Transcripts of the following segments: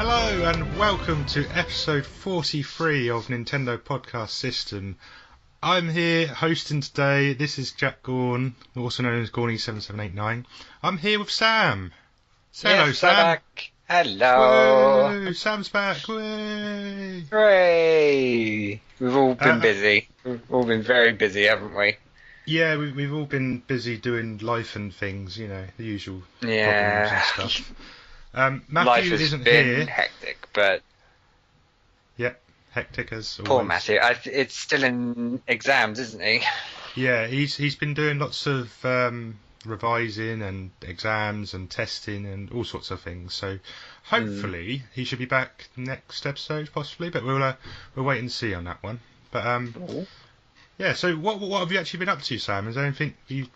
Hello and welcome to episode 43 of Nintendo Podcast System. I'm here hosting today. This is Jack Gorn, also known as Gorny7789. I'm here with Sam. Hello, yes, Sam. I'm back. Hello. Woo, Sam's back. Way. Hooray! We've all been busy. We've all been very busy, haven't we? Yeah, we've all been busy doing life and things, you know, the usual problems Yeah. and stuff. Life Matthew has isn't been here. hectic, but Yep, hectic as always. poor Matthew. It's still in exams, isn't he? Yeah, he's been doing lots of revising and exams and testing and all sorts of things. So hopefully he should be back next episode, possibly. But we'll wait and see on that one. But yeah. So what have you actually been up to, Sam? Is there anything you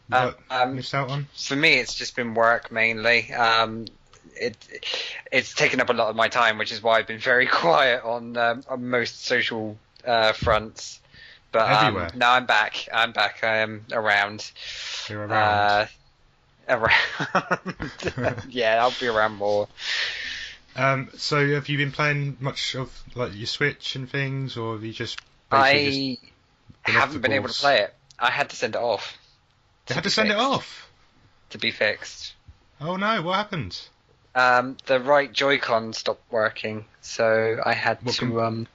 missed out on? For me, it's just been work mainly. It's taken up a lot of my time, which is why I've been very quiet on most social fronts. But Everywhere. now I'm back. I am around. You're around. Around. Yeah, I'll be around more. So have you been playing much of like your Switch and things, or have you just basically I haven't been able to play it. I had to send it off. You had to send it off? To be fixed. Oh no, what happened? The right Joy-Con stopped working, so I had to.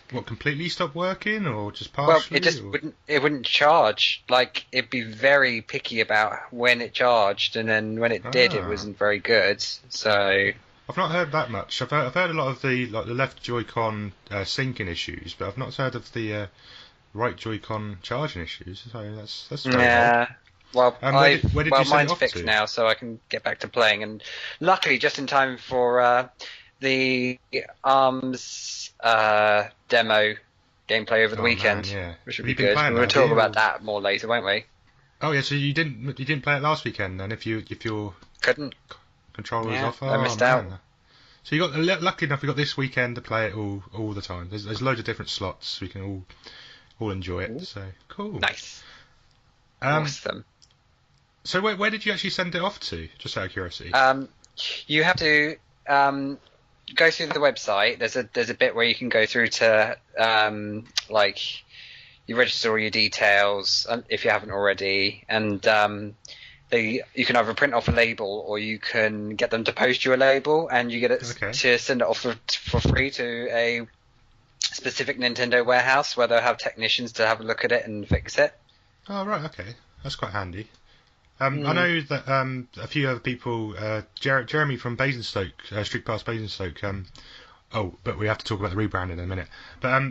What, completely stopped working, or just Well, partially? it just wouldn't charge. Like, it'd be very picky about when it charged, and then when it did, it wasn't very good. So I've not heard that much. I've heard a lot of the left Joy-Con syncing issues, but I've not heard of the right Joy-Con charging issues. So that's very odd. Well, where did you send mine's it off fixed to? now, so I can get back to playing. And luckily, just in time for the ARMS demo gameplay over the weekend, man, yeah. which Have would be you been good. playing We'll that, talk have you? about that more later, won't we? Oh yeah, so you didn't play it last weekend then? If your Couldn't. controller was Yeah, off, I missed out. So you got lucky enough. You got this weekend to play it all the time. There's loads of different slots. We can all enjoy it. Ooh. So cool. Nice. Um, Awesome. So where did you actually send it off to? Just out of curiosity. You have to go through the website. There's a bit where you can go through to like you register all your details if you haven't already, and you can either print off a label or you can get them to post you a label, and you get it to send it off for free to a specific Nintendo warehouse where they'll have technicians to have a look at it and fix it. Oh right, okay, that's quite handy. I know that a few other people, Jeremy from Basingstoke, Street Pass Basingstoke. But we have to talk about the rebranding in a minute. But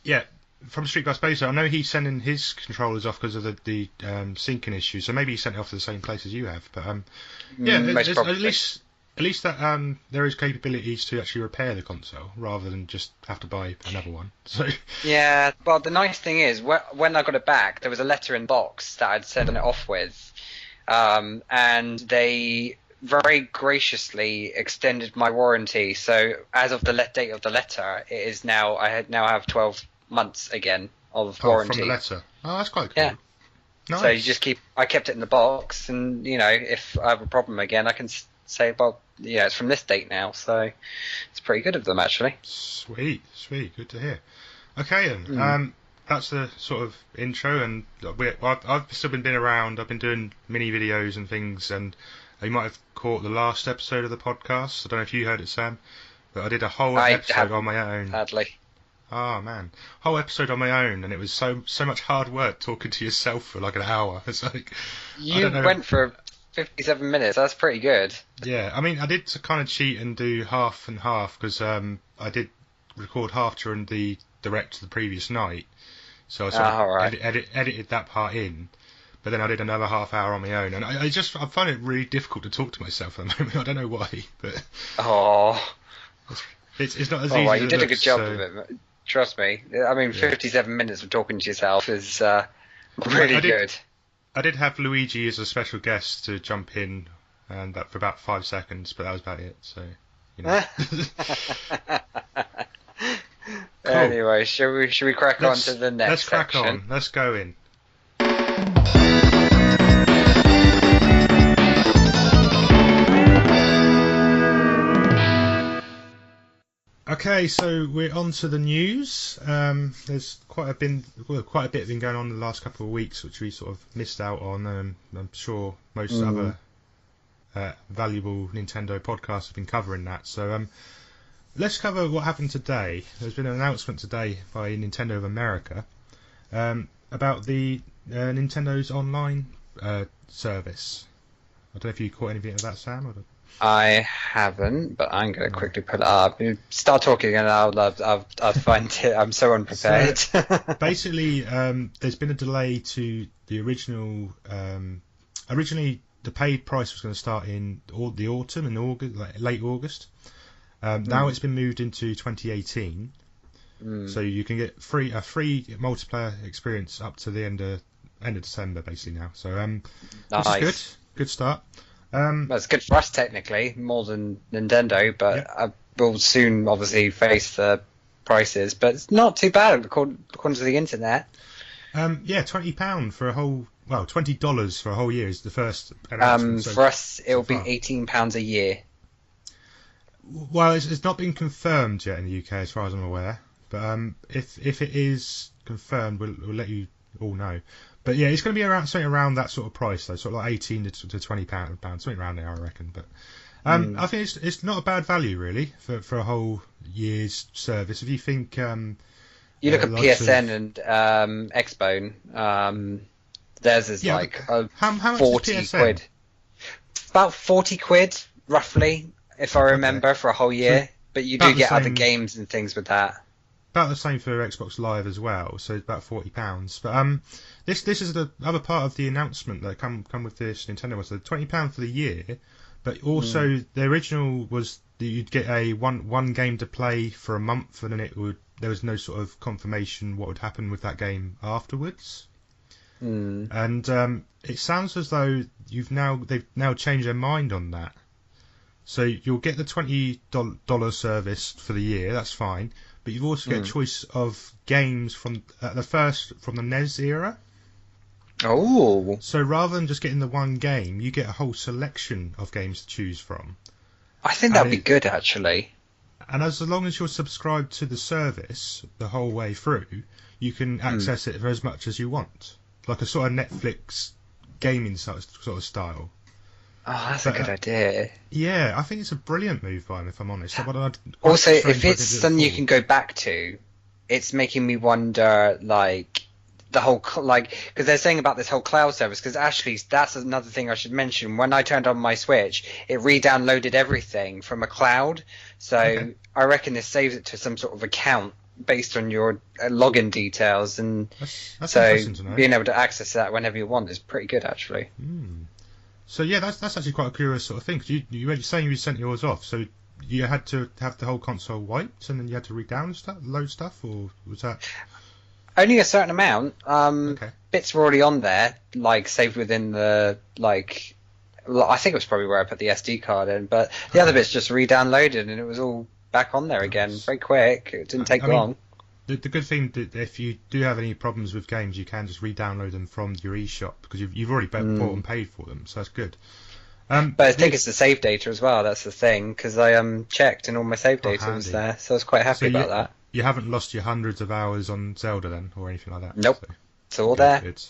yeah, from Street Pass Basingstoke, I know he's sending his controllers off because of the syncing issue. So maybe he sent it off to the same place as you have. But yeah, at least that there is capabilities to actually repair the console rather than just have to buy another one. So yeah, well, the nice thing is when I got it back, there was a letter in the box that I'd sent it off with. And they very graciously extended my warranty. So as of the date of the letter, it is now I now have 12 months again of warranty. From the letter. Oh, that's quite cool. Yeah. Nice. So you just I kept it in the box, and you know, if I have a problem again, I can say, well, yeah, it's from this date now. So it's pretty good of them, actually. Sweet, good to hear. Okay, then. That's the sort of intro, and I've still been around. I've been doing mini videos and things, and you might have caught the last episode of the podcast. I don't know if you heard it, Sam, but I did a whole episode on my own. Sadly. Oh man, whole episode on my own, and it was so much hard work talking to yourself for like an hour. It's like you went for 57 minutes. That's pretty good. Yeah, I mean, I did kind of cheat and do half and half because I did record half during the direct the previous night. So I sort of edited that part in, but then I did another half hour on my own, and I find it really difficult to talk to myself at the moment. I don't know why, but it's not as easy. You did a good job of it. Trust me. I mean, 57 minutes of talking to yourself is really good. I did have Luigi as a special guest to jump in, and that for about 5 seconds, but that was about it. So, you know. Cool. Anyway, should we crack on to the next section? Let's crack on. Let's go in. Okay, so we're on to the news. There's quite a bit been going on in the last couple of weeks, which we sort of missed out on. I'm sure most other valuable Nintendo podcasts have been covering that. So let's cover what happened today. There's been an announcement today by Nintendo of America about the Nintendo's online service. I don't know if you caught anything of that, Sam. I haven't, but I'm going to quickly pull it up. You start talking and I'll find it. I'm so unprepared. So, basically, there's been a delay to the original. Originally, the paid price was going to start in the autumn, in August, like late August. Now it's been moved into 2018, so you can get a free multiplayer experience up to the end of December, basically now. So nice. Which is good start. That's good for us technically, more than Nintendo, but I will soon obviously face the prices. But it's not too bad according to the internet. £20 for a whole. Well, $20 for a whole year is the first announcement. For us, it'll be £18 a year. Well, it's not been confirmed yet in the UK, as far as I'm aware. But if it is confirmed, we'll let you all know. But yeah, it's going to be something around that sort of price, though, sort of like £18 to £20, something around there, I reckon. But I think it's not a bad value really for a whole year's service. If you think you look at PSN and Xbone, theirs is like how much 40 is PSN? quid, about 40 quid roughly, if I remember, for a whole year. So but you do get other games and things with that. About the same for Xbox Live as well, so it's about £40. But this is the other part of the announcement that come with this Nintendo was the £20 for the year, but also the original was that you'd get a one game to play for a month, and then there was no sort of confirmation what would happen with that game afterwards. And it sounds as though they've now changed their mind on that. So you'll get the $20 service for the year, that's fine. But you've also got a choice of games from the NES era. Oh. So rather than just getting the one game, you get a whole selection of games to choose from. I think that'd be good, actually. And as long as you're subscribed to the service the whole way through, you can access it for as much as you want. Like a sort of Netflix gaming sort of style. Oh, that's a good idea. Yeah, I think it's a brilliant move by them, if I'm honest. Also, if it's something you can go back to, it's making me wonder, like, the whole, because they're saying about this whole cloud service, because actually, that's another thing I should mention. When I turned on my Switch, it re-downloaded everything from a cloud, so I reckon this saves it to some sort of account based on your login details, and that's so being able to access that whenever you want is pretty good, actually. So yeah, that's actually quite a curious sort of thing. Cause you were saying you sent yours off, so you had to have the whole console wiped, and then you had to load stuff, or was that only a certain amount? Bits were already on there, like saved within the I think it was probably where I put the SD card in, but the other bits just re-downloaded, and it was all back on there again, very quick. It didn't take long. The good thing that if you do have any problems with games, you can just re-download them from your eShop because you've already bought and paid for them, so that's good. But I think it's the save data as well. That's the thing, because I checked and all my save data was there, so I was quite happy about that. You haven't lost your hundreds of hours on Zelda then, or anything like that? Nope, so, it's all there. Good.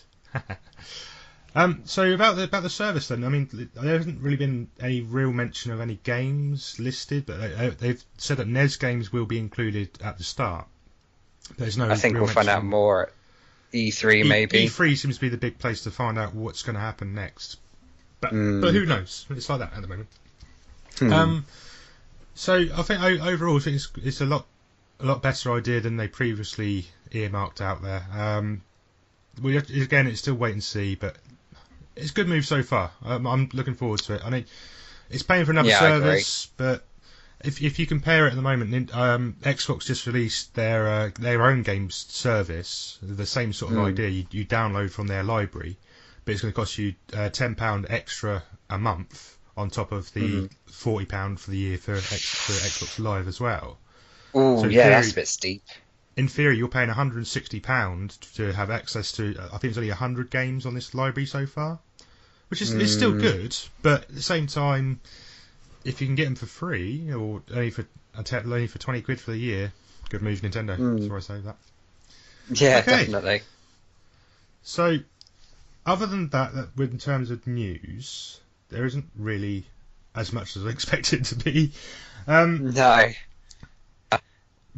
So about the service then, I mean, there hasn't really been any real mention of any games listed, but they've said that NES games will be included at the start. There's no. I think we'll find out more at E3 maybe. E3 seems to be the big place to find out what's going to happen next. But who knows? It's like that at the moment. So I think overall, I think it's a lot better idea than they previously earmarked out there. Again, it's still wait and see, but it's a good move so far. I'm looking forward to it. I mean, it's paying for another service, but if you compare it at the moment, Xbox just released their own games service, the same sort of idea. You download from their library, but it's going to cost you £10 extra a month on top of the £40 for the year for Xbox Live as well. Oh, so yeah, that's a bit steep. In theory, you're paying £160 to have access to, I think it's only 100 games on this library so far, which is it's still good, but at the same time, if you can get them for free, or only for only for 20 quid for the year. Good move, Nintendo. Sorry I say that. Yeah, Okay. definitely. So, other than that, in terms of news, there isn't really as much as I expected it to be. No.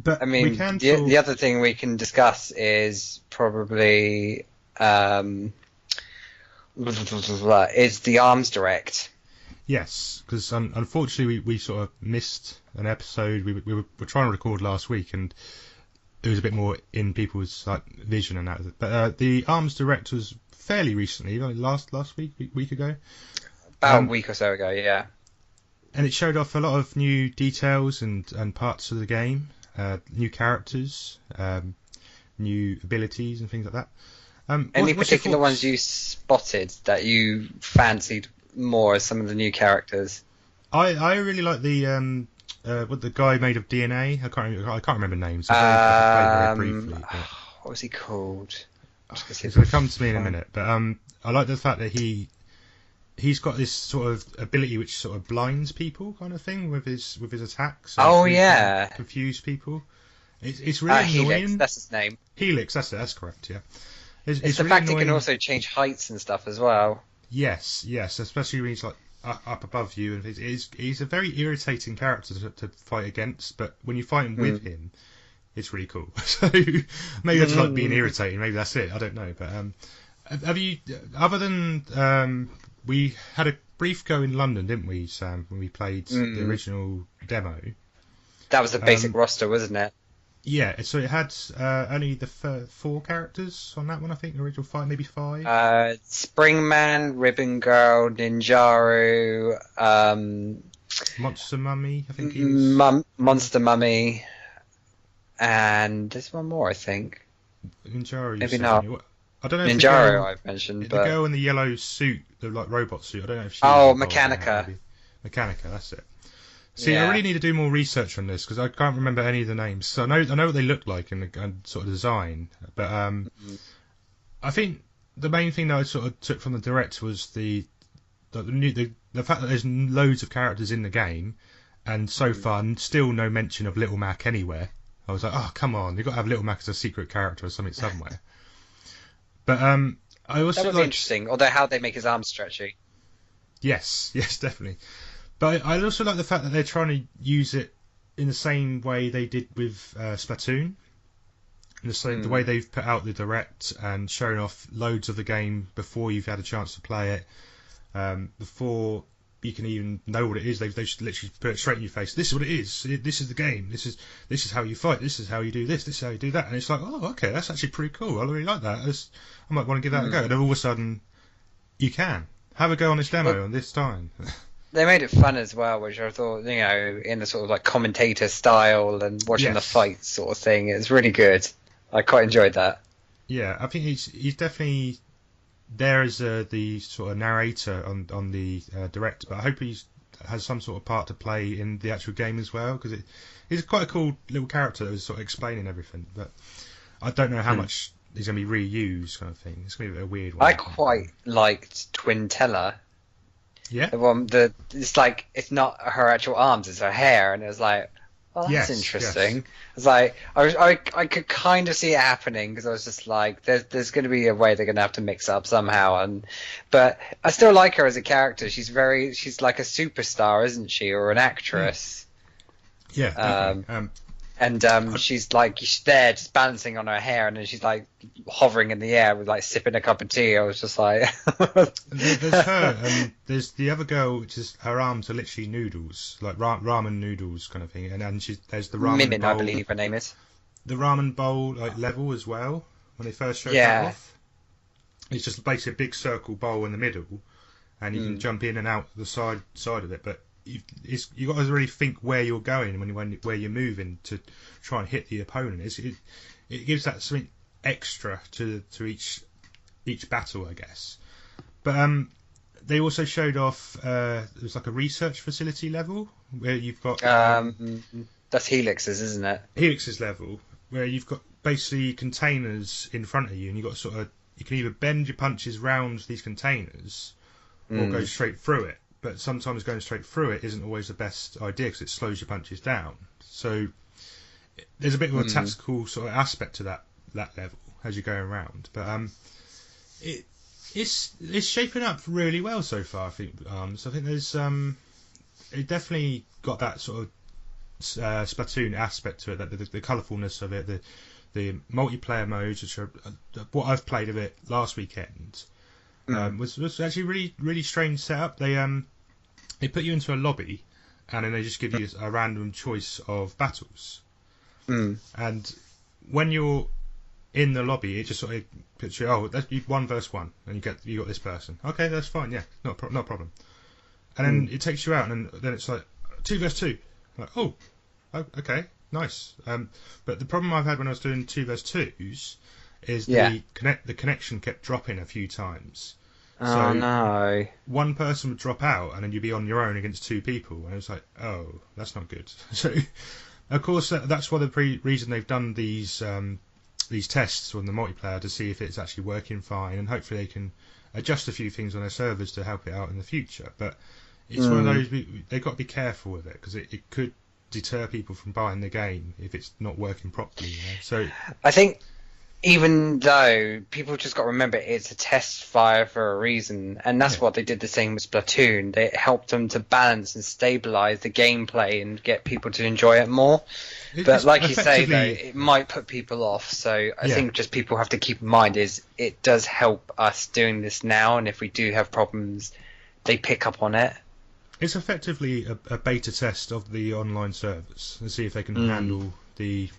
But I mean, we can the other thing we can discuss is probably is the Arms Direct. Yes, because unfortunately we sort of missed an episode. We were trying to record last week, and it was a bit more in people's vision and that. But the Arms Direct was fairly recently, last week ago. About a week or so ago, yeah. And it showed off a lot of new details and parts of the game, new characters, new abilities and things like that. Any particular ones you spotted that you fancied more as some of the new characters? I really like the what the guy made of DNA. I can't remember names. I played very briefly. What was he called? It's going to come to me in a minute. But I like the fact that he's got this sort of ability which sort of blinds people, kind of thing, with his attacks. Oh yeah, confuse people. It's really annoying. Helix, that's his name. Helix, that's it. That's correct. Yeah. It's the really fact annoying. he can also change heights and stuff as well. Yes, especially when he's like up above you, and he's a very irritating character to fight against. But when you fight him with him, it's really cool. So maybe I just like being irritating. Maybe that's it. I don't know. But have you, other than we had a brief go in London, didn't we, Sam, when we played the original demo? That was the basic roster, wasn't it? Yeah, so it had only the 4 characters on that one, I think, the original 5, maybe 5. Springman, Ribbon Girl, Ninjaru, Monster Mummy, I think he was. Monster Mummy, and there's one more, I think. Ninjaru. Maybe not. I don't know. Ninjaru, I've mentioned. The but... girl in the yellow suit, the robot suit. I don't know if she. Oh, Mechanica. Mechanica, that's it. See, Yeah. I really need to do more research on this because I can't remember any of the names. So I know what they look like and sort of design, but I think the main thing that I sort of took from the direct was the fact that there's loads of characters in the game, and so far still no mention of Little Mac anywhere. I was like, oh come on, you've got to have Little Mac as a secret character or something somewhere. But I also that would be interesting. Although how they make his arms stretchy. Yes, definitely. But I also like the fact that they're trying to use it in the same way they did with Splatoon. The way they've put out the direct and shown off loads of the game before you've had a chance to play it, before you can even know what it is. They've just literally put it straight in your face. This is what it is. This is the game. This is how you fight. This is how you do this. This is how you do that. And it's like, oh, okay, that's actually pretty cool. I really like that. I might want to give that a go. And then all of a sudden, you can have a go on this demo on this time. They made it fun as well, which I thought, in the sort of like commentator style and watching the fights sort of thing, it's really good. I quite enjoyed that. Yeah, I think he's definitely there as the sort of narrator on the direct, but I hope he has some sort of part to play in the actual game as well, because he's quite a cool little character that was sort of explaining everything. But I don't know how much he's going to be reused, kind of thing. It's going to be a weird one. I quite liked Twintella. Yeah. The one it's like it's not her actual arms, it's her hair, and it was like, oh, that's interesting. Yes. It's like I could kind of see it happening because I was just like, there's going to be a way they're going to have to mix up somehow, but I still like her as a character. She's like a superstar, isn't she, or an actress? Yeah. Definitely. And she's there just balancing on her hair, and then she's like hovering in the air with like sipping a cup of tea. I was just like, there's her, and there's the other girl, which is her arms are literally noodles, like ramen noodles kind of thing. And there's the ramen Mimin, bowl, I believe her name is. The ramen bowl level as well. When they first showed that off, it's just basically a big circle bowl in the middle, and you can jump in and out the side of it, but. You got to really think where you're going where you're moving to try and hit the opponent. It gives that something extra to each battle, I guess. But they also showed off there's like a research facility level where you've got that's Helix's, isn't it? Helix's level where you've got basically containers in front of you, and you can either bend your punches round these containers or go straight through it. But sometimes going straight through it isn't always the best idea because it slows your punches down. So there's a bit of a tactical sort of aspect to that level as you go around, but it's shaping up really well so far. I think so. I think there's it definitely got that sort of Splatoon aspect to it, that the colourfulness of it, the multiplayer modes, which are what I've played of it last weekend, was actually really strange setup. They put you into a lobby, and then they just give you a random choice of battles. And when you're in the lobby, it just sort of puts you, that's 1v1, and you got this person. Okay, that's fine. Yeah, not a problem. And then it takes you out, and then it's like 2v2. Like, oh, okay, nice. But the problem I've had when I was doing 2v2s is the connection kept dropping a few times. Oh, no. One person would drop out, and then you'd be on your own against two people, and it was like, oh, that's not good. So, of course, that's why the reason they've done these tests on the multiplayer, to see if it's actually working fine, and hopefully they can adjust a few things on their servers to help it out in the future. But it's one of those, they've got to be careful with it, because it could deter people from buying the game if it's not working properly. So I think, even though people just got to remember it's a test fire for a reason, and that's what they did the same with Splatoon. They helped them to balance and stabilize the gameplay and get people to enjoy it more. But like you say, though, it might put people off. So I think just people have to keep in mind is it does help us doing this now, and if we do have problems, they pick up on it. It's effectively a beta test of the online servers and see if they can handle the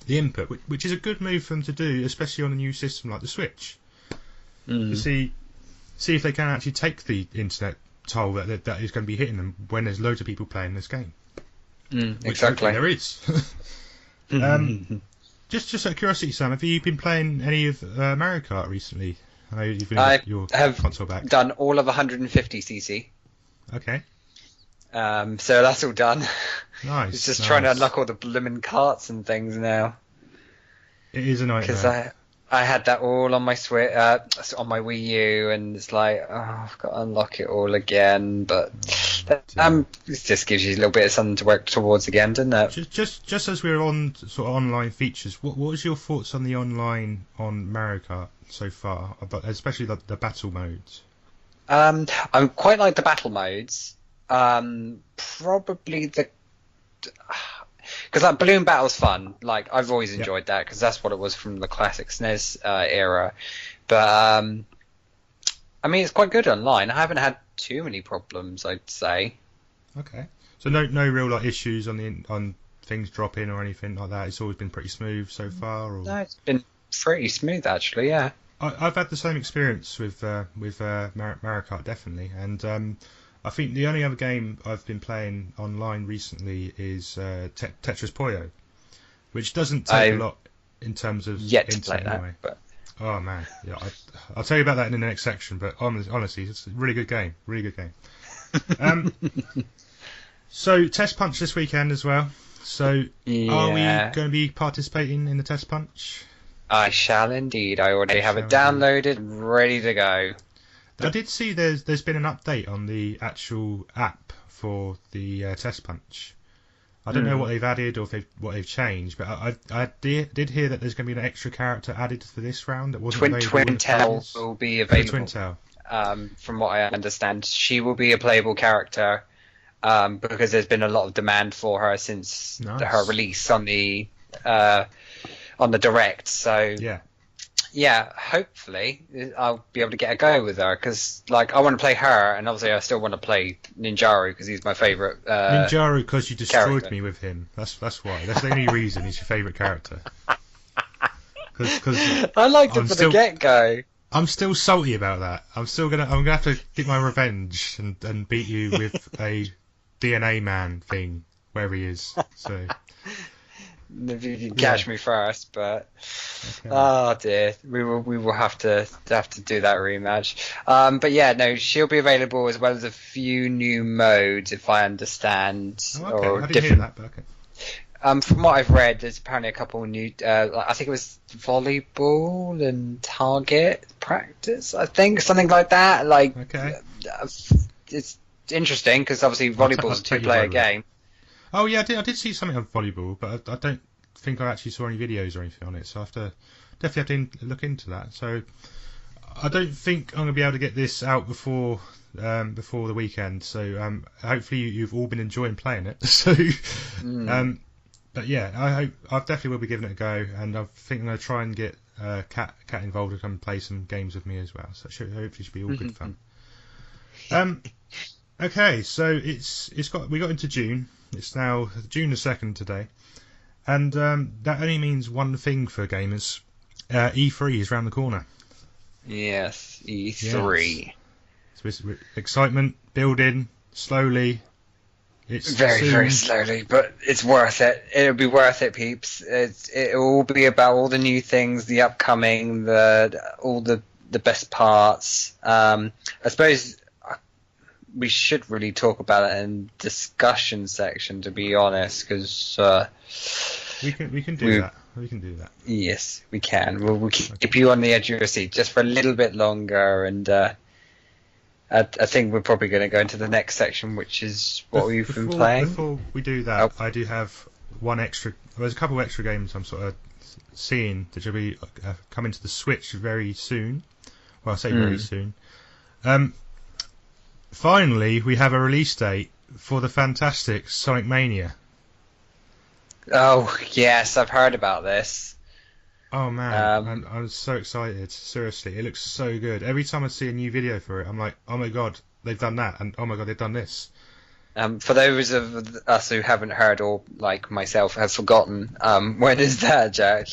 input, which is a good move for them to do, especially on a new system like the Switch. To see if they can actually take the internet toll that is going to be hitting them when there's loads of people playing this game. Exactly. There is. Just out of curiosity, Sam, have you been playing any of Mario Kart recently? I know you've been your console back. Done all of 150cc. Okay. So that's all done. Nice. It's just trying to unlock all the blooming carts and things now. It is a nightmare. Because I had that all on my Switch, on my Wii U, and it's like, I've got to unlock it all again. But it just gives you a little bit of something to work towards again, doesn't it? Just as we're on sort of online features, what was your thoughts on the online on Mario Kart so far, especially the battle modes? I quite like the battle modes. Probably because like Balloon Battle's fun. Like I've always enjoyed that because that's what it was from the classic SNES era. But I mean, it's quite good online. I haven't had too many problems, I'd say. Okay, so no real issues on things dropping or anything like that. It's always been pretty smooth so far. Or... No, it's been pretty smooth actually. Yeah. I've had the same experience with Mario Kart, definitely, and I think the only other game I've been playing online recently is Tetris Puyo, which doesn't take a lot in terms of yet to play that. But... Oh man, yeah, I'll tell you about that in the next section. But honestly, it's a really good game, So Test Punch this weekend as well. So are we going to be participating in the Test Punch? I shall indeed. I already have it downloaded and ready to go. I did see there's been an update on the actual app for the Test Punch. I don't know what they've added or what they've changed, but I did hear that there's going to be an extra character added for this round that wasn't available. Twintail will be available. Twintail. From what I understand, she will be a playable character because there's been a lot of demand for her since her release on the Direct. So yeah, hopefully I'll be able to get a go with her because I want to play her, and obviously I still want to play Ninjaru because he's my favourite. Ninjaru because you destroyed character. me with him. That's why. That's the only reason he's your favourite character. Cause I liked him from the get-go. I'm still salty about that. I'm gonna have to get my revenge and beat you with a DNA man thing wherever he is. So. If you can catch me first, but oh dear, we will have to do that rematch. But yeah, no, she'll be available as well as a few new modes, if I understand. Or I didn't hear that, but okay. From what I've read, there's apparently a couple new. I think it was volleyball and target practice. I think something like that. Okay. It's interesting because obviously volleyball's a two-player game. Oh yeah, I did see something on volleyball, but I don't think I actually saw any videos or anything on it. So I definitely have to look into that. So I don't think I'm going to be able to get this out before the weekend. So hopefully you've all been enjoying playing it. So but yeah, I definitely will be giving it a go, and I think I'm going to try and get Kat involved to come play some games with me as well. So hopefully should be all good fun. Okay, so we got into June. It's now June the 2nd today, and that only means one thing for gamers. E3 is around the corner. Yes, E3. Yes. So it's excitement building slowly. It's very, soon. very slowly, but it's worth it. It'll be worth it, peeps. It will be about all the new things, the upcoming, all the best parts. I suppose we should really talk about it in discussion section, to be honest, because we can do that. We can do that. Yes, we can. We'll keep you on the edge of your seat just for a little bit longer, and I think we're probably going to go into the next section, which is what we've been playing. Before we do that, I do have one extra. There's a couple of extra games I'm sort of seeing that will be coming to the Switch very soon. Well, I say very soon. Finally, we have a release date for the fantastic Sonic Mania. Oh, yes, I've heard about this. Oh, man, I'm so excited. Seriously, it looks so good. Every time I see a new video for it, I'm like, oh my god, they've done that, and oh my god, they've done this. For those of us who haven't heard, or like myself have forgotten, when is that, Jack?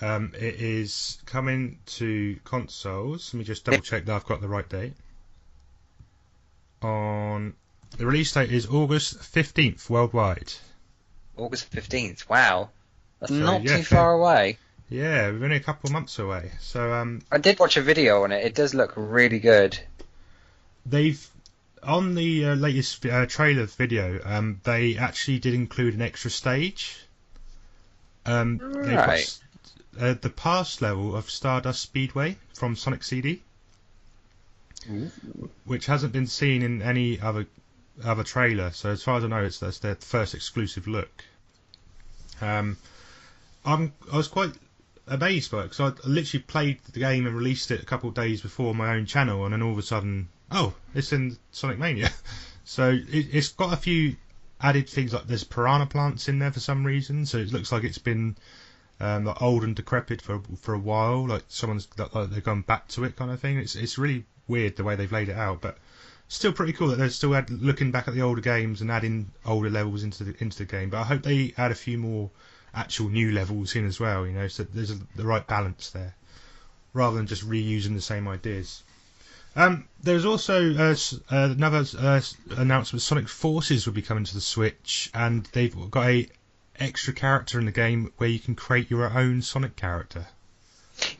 It is coming to consoles. Let me just double check that I've got the right date. The release date is August 15th worldwide. August 15th. Wow, that's not too far away. Yeah, we're only a couple of months away. So I did watch a video on it. It does look really good. They've on the latest trailer video. They actually did include an extra stage. Right. The past level of Stardust Speedway from Sonic CD. Ooh. Which hasn't been seen in any other trailer. So as far as I know, that's their first exclusive look. I was quite amazed by it because I literally played the game and released it a couple of days before my own channel, and then all of a sudden, it's in Sonic Mania. So it's got a few added things, like there's piranha plants in there for some reason, so it looks like it's been like old and decrepit for a while, like someone's like they've gone back to it kind of thing. It's really weird the way they've laid it out, but still pretty cool that they're still looking back at the older games and adding older levels into the game. But I hope they add a few more actual new levels in as well, so there's the right balance there, rather than just reusing the same ideas. There's also another announcement: Sonic Forces will be coming to the Switch, and they've got a extra character in the game where you can create your own Sonic character.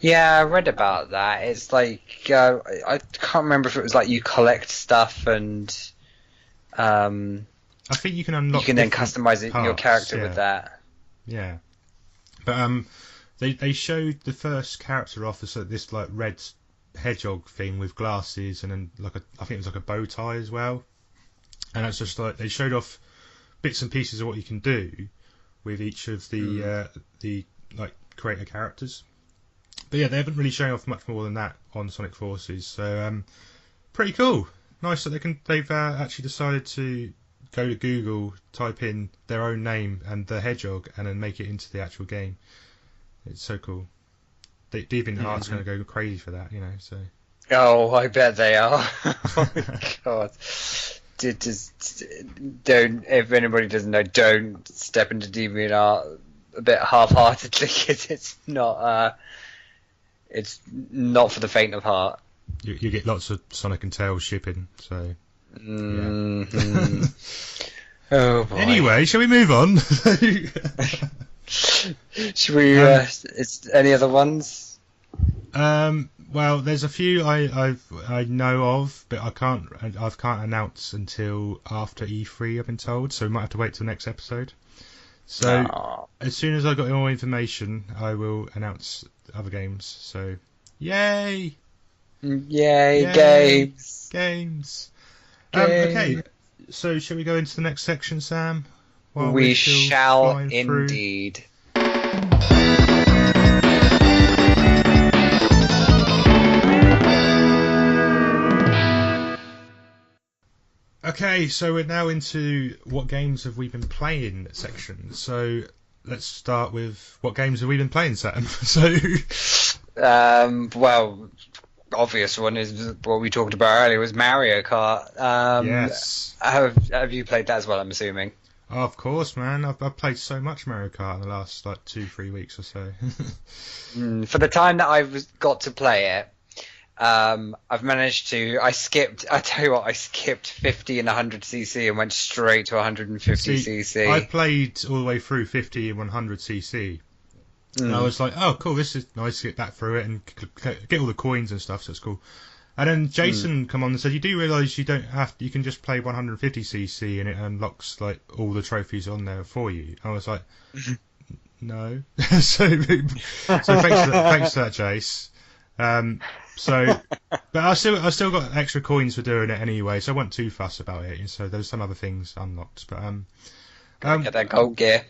Yeah, I read about that. It's like I can't remember if it was like you collect stuff and I think you can unlock. You can then customize your character with that. Yeah, but they showed the first character off as this like red hedgehog thing with glasses, and then I think it was like a bow tie as well. And it's just like they showed off bits and pieces of what you can do with each of the like creator characters. But yeah, they haven't really shown off much more than that on Sonic Forces, so pretty cool. Nice that they've actually decided to go to Google, type in their own name and the hedgehog, and then make it into the actual game. It's so cool. DeviantArt's going to go crazy for that, So. Oh, I bet they are. Oh my god. Just don't. If anybody doesn't know, don't step into DeviantArt a bit half-heartedly, because it's not. It's not for the faint of heart. You get lots of Sonic and Tails shipping, so. Mm-hmm. Oh boy. Anyway, shall we move on? Should we? Any other ones? Well, there's a few I know of, but I can't announce until after E3. I've been told, so we might have to wait till next episode. So as soon as I got more information, I will announce other games. So, yay! Games. Okay, so shall we go into the next section, Sam? while We we're still shall flying through. indeed. Okay, so we're now into what games have we been playing section. So let's start with what games have we been playing, Sam? So, Well, obvious one is what we talked about earlier was Mario Kart. yes, Have you played that as well? I'm assuming. oh, of course, man. I've played so much Mario Kart in the last like 2-3 weeks or so. For the time that I've got to play it, I've managed to. I tell you what, I skipped 50 and 100cc and went straight to 150cc. I played all the way through 50 and 100cc. And I was like, oh, cool, this is nice to get that through it and get all the coins and stuff, so it's cool. And then Jason come on and said, you do realise you don't have to, you can just play 150cc and it unlocks like all the trophies on there for you. I was like, no. so thanks for that, Jace. But I still got extra coins for doing it anyway, so I wasn't too fussed about it. And so there's some other things unlocked. But Get that gold gear.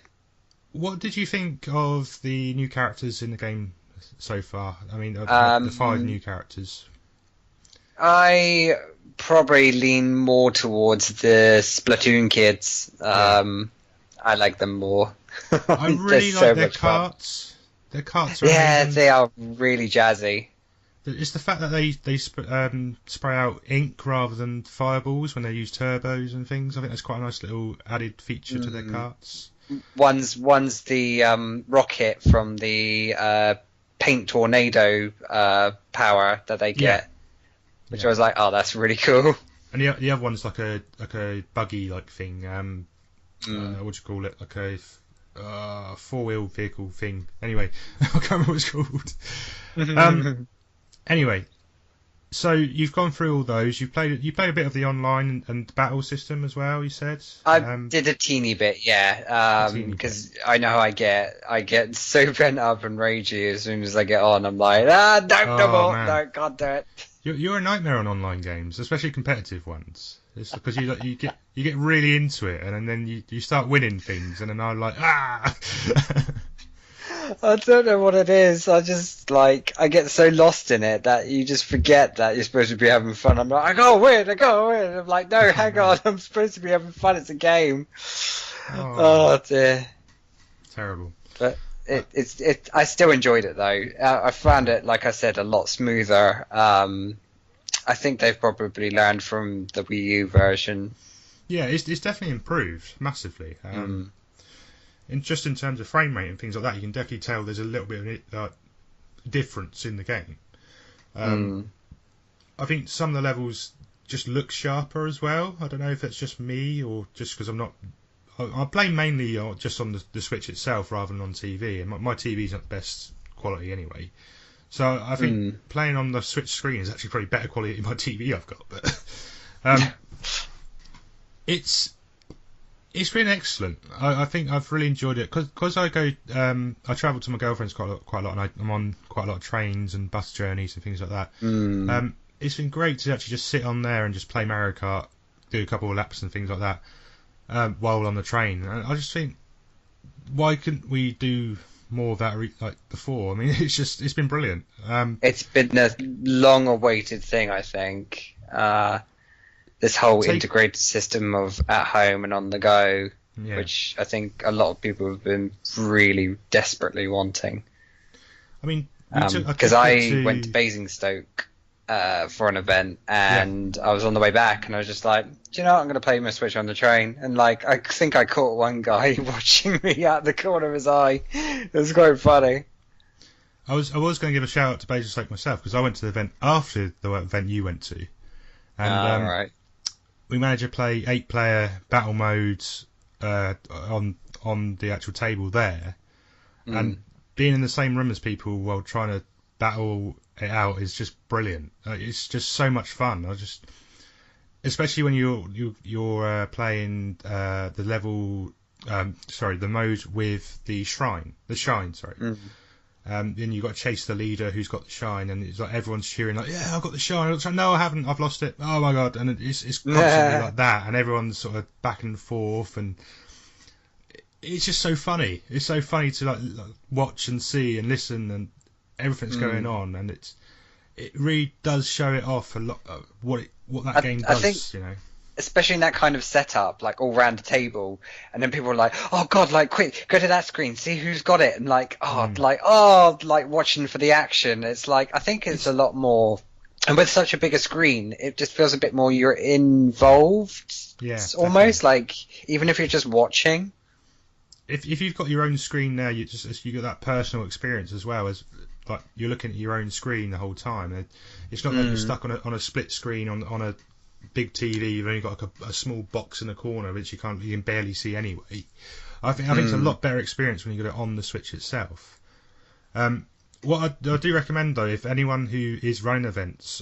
what did you think of the new characters in the game so far? I mean, the 5 new characters. I probably lean more towards the Splatoon kids. I like them more. I really They're like their much fun. carts. Their carts are Yeah, amazing. they are really jazzy. It's the fact that they spray out ink rather than fireballs when they use turbos and things. I think that's quite a nice little added feature to their carts. One's the rocket from the paint tornado power that they get, which I was like, oh, that's really cool. And the other one's like a buggy like thing. What do you call it? Like a 4-wheel vehicle thing. Anyway, I can't remember what it's called. Anyway, so you've gone through all those. You played a bit of the online and battle system as well. You said I did a teeny bit, yeah, because I know how I get. I get so bent up and ragey as soon as I get on. I'm like, don't no more, no, can't do it. You're a nightmare on online games, especially competitive ones. It's because you get really into it, and then you start winning things, and then I'm like, ah. I don't know what it is. I just I get so lost in it that you just forget that you're supposed to be having fun. I'm like, I gotta win. I'm like, no, hang on, I'm supposed to be having fun. It's a game. Oh dear. Terrible. But I still enjoyed it though. I found it, like I said, a lot smoother. I think they've probably learned from the Wii U version. Yeah, it's definitely improved massively. In terms of frame rate and things like that, you can definitely tell there's a little bit of difference in the game. I think some of the levels just look sharper as well. I don't know if it's just me or just because I play mainly just on the Switch itself rather than on TV, and my TV's not the best quality anyway. So I think playing on the Switch screen is actually probably better quality than my TV I've got. But it's been excellent. I think I've really enjoyed it because I travel to my girlfriend's quite a lot, and I'm on quite a lot of trains and bus journeys and things like that. It's been great to actually just sit on there and just play Mario Kart, do a couple of laps and things like that while on the train. And I just think, why couldn't we do more of that like before? I mean, it's been brilliant. It's been a long-awaited thing, I think. This whole integrated system of at home and on the go, which I think a lot of people have been really desperately wanting. I mean, because I went to Basingstoke for an event, and I was on the way back, and I was just like, do you know what? I'm going to play my Switch on the train. And I think I caught one guy watching me out the corner of his eye. It was quite funny. I was going to give a shout out to Basingstoke myself because I went to the event after the event you went to, and right. We managed to play 8-player battle modes on the actual table there, and being in the same room as people while trying to battle it out is just brilliant. It's just so much fun. Especially when you're playing the level, the mode with the shine. Then you've got to chase the leader who's got the shine, and it's like everyone's cheering like, yeah, I've got the shine. No, I haven't. I've lost it. Oh my god! And it's constantly like that, and everyone's sort of back and forth, and it's just so funny. It's so funny to like watch and see and listen and everything's going on, and it really does show it off a lot. What that game does, I think, you know. especially in that kind of setup, like all round the table, and then people are like, "Oh God, like quick, go to that screen, see who's got it," and like, like watching for the action. It's like I think it's a lot more, and with such a bigger screen, it just feels a bit more you're involved. Yeah, it's almost like even if you're just watching. If you've got your own screen now, you got that personal experience as well as like you're looking at your own screen the whole time. It's not like you're stuck on a split screen on a big TV. You've only got like a small box in the corner which you can barely see anyway. I think it's a lot better experience when you got it on the Switch itself. What I do recommend though, if anyone who is running events,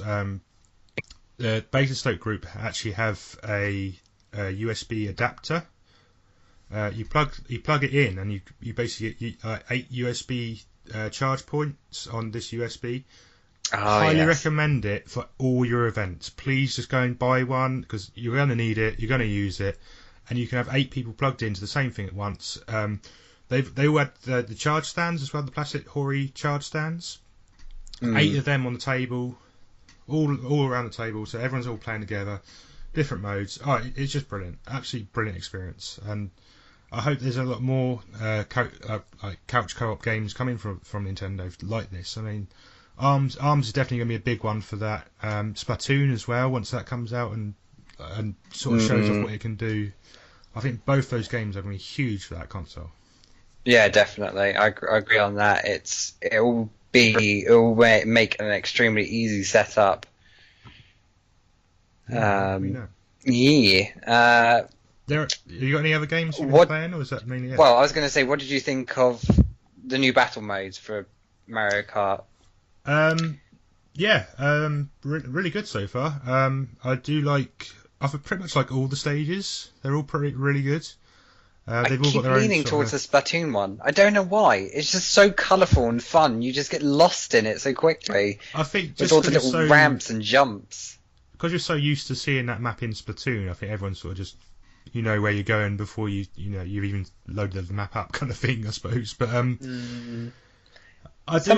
the Basingstoke group actually have a USB adapter. You plug it in, and you basically get 8 USB charge points on this USB. Highly recommend it for all your events. Please just go and buy one because you're going to need it. You're going to use it, and you can have 8 people plugged into the same thing at once. They all had the charge stands as well, the plastic Hori charge stands. 8 of them on the table, all around the table, so everyone's all playing together, different modes. It's just brilliant, absolutely brilliant experience, and I hope there's a lot more couch co-op games coming from Nintendo like this. I mean, Arms is definitely going to be a big one for that. Splatoon as well, once that comes out and sort of shows off what it can do. I think both those games are going to be huge for that console. Yeah, definitely. I agree on that. It will make an extremely easy setup. Yeah. You got any other games you've been playing, or is that mainly it? Well, I was going to say, what did you think of the new battle modes for Mario Kart? Really good so far. I've pretty much like all the stages. They're all really good. They've all got their own. I keep leaning towards the Splatoon one. I don't know why. It's just so colourful and fun. You just get lost in it so quickly. I think just with all the little ramps and jumps. Because you're so used to seeing that map in Splatoon, I think everyone's sort of just where you're going before you've even loaded the map up, kind of thing, I suppose. But some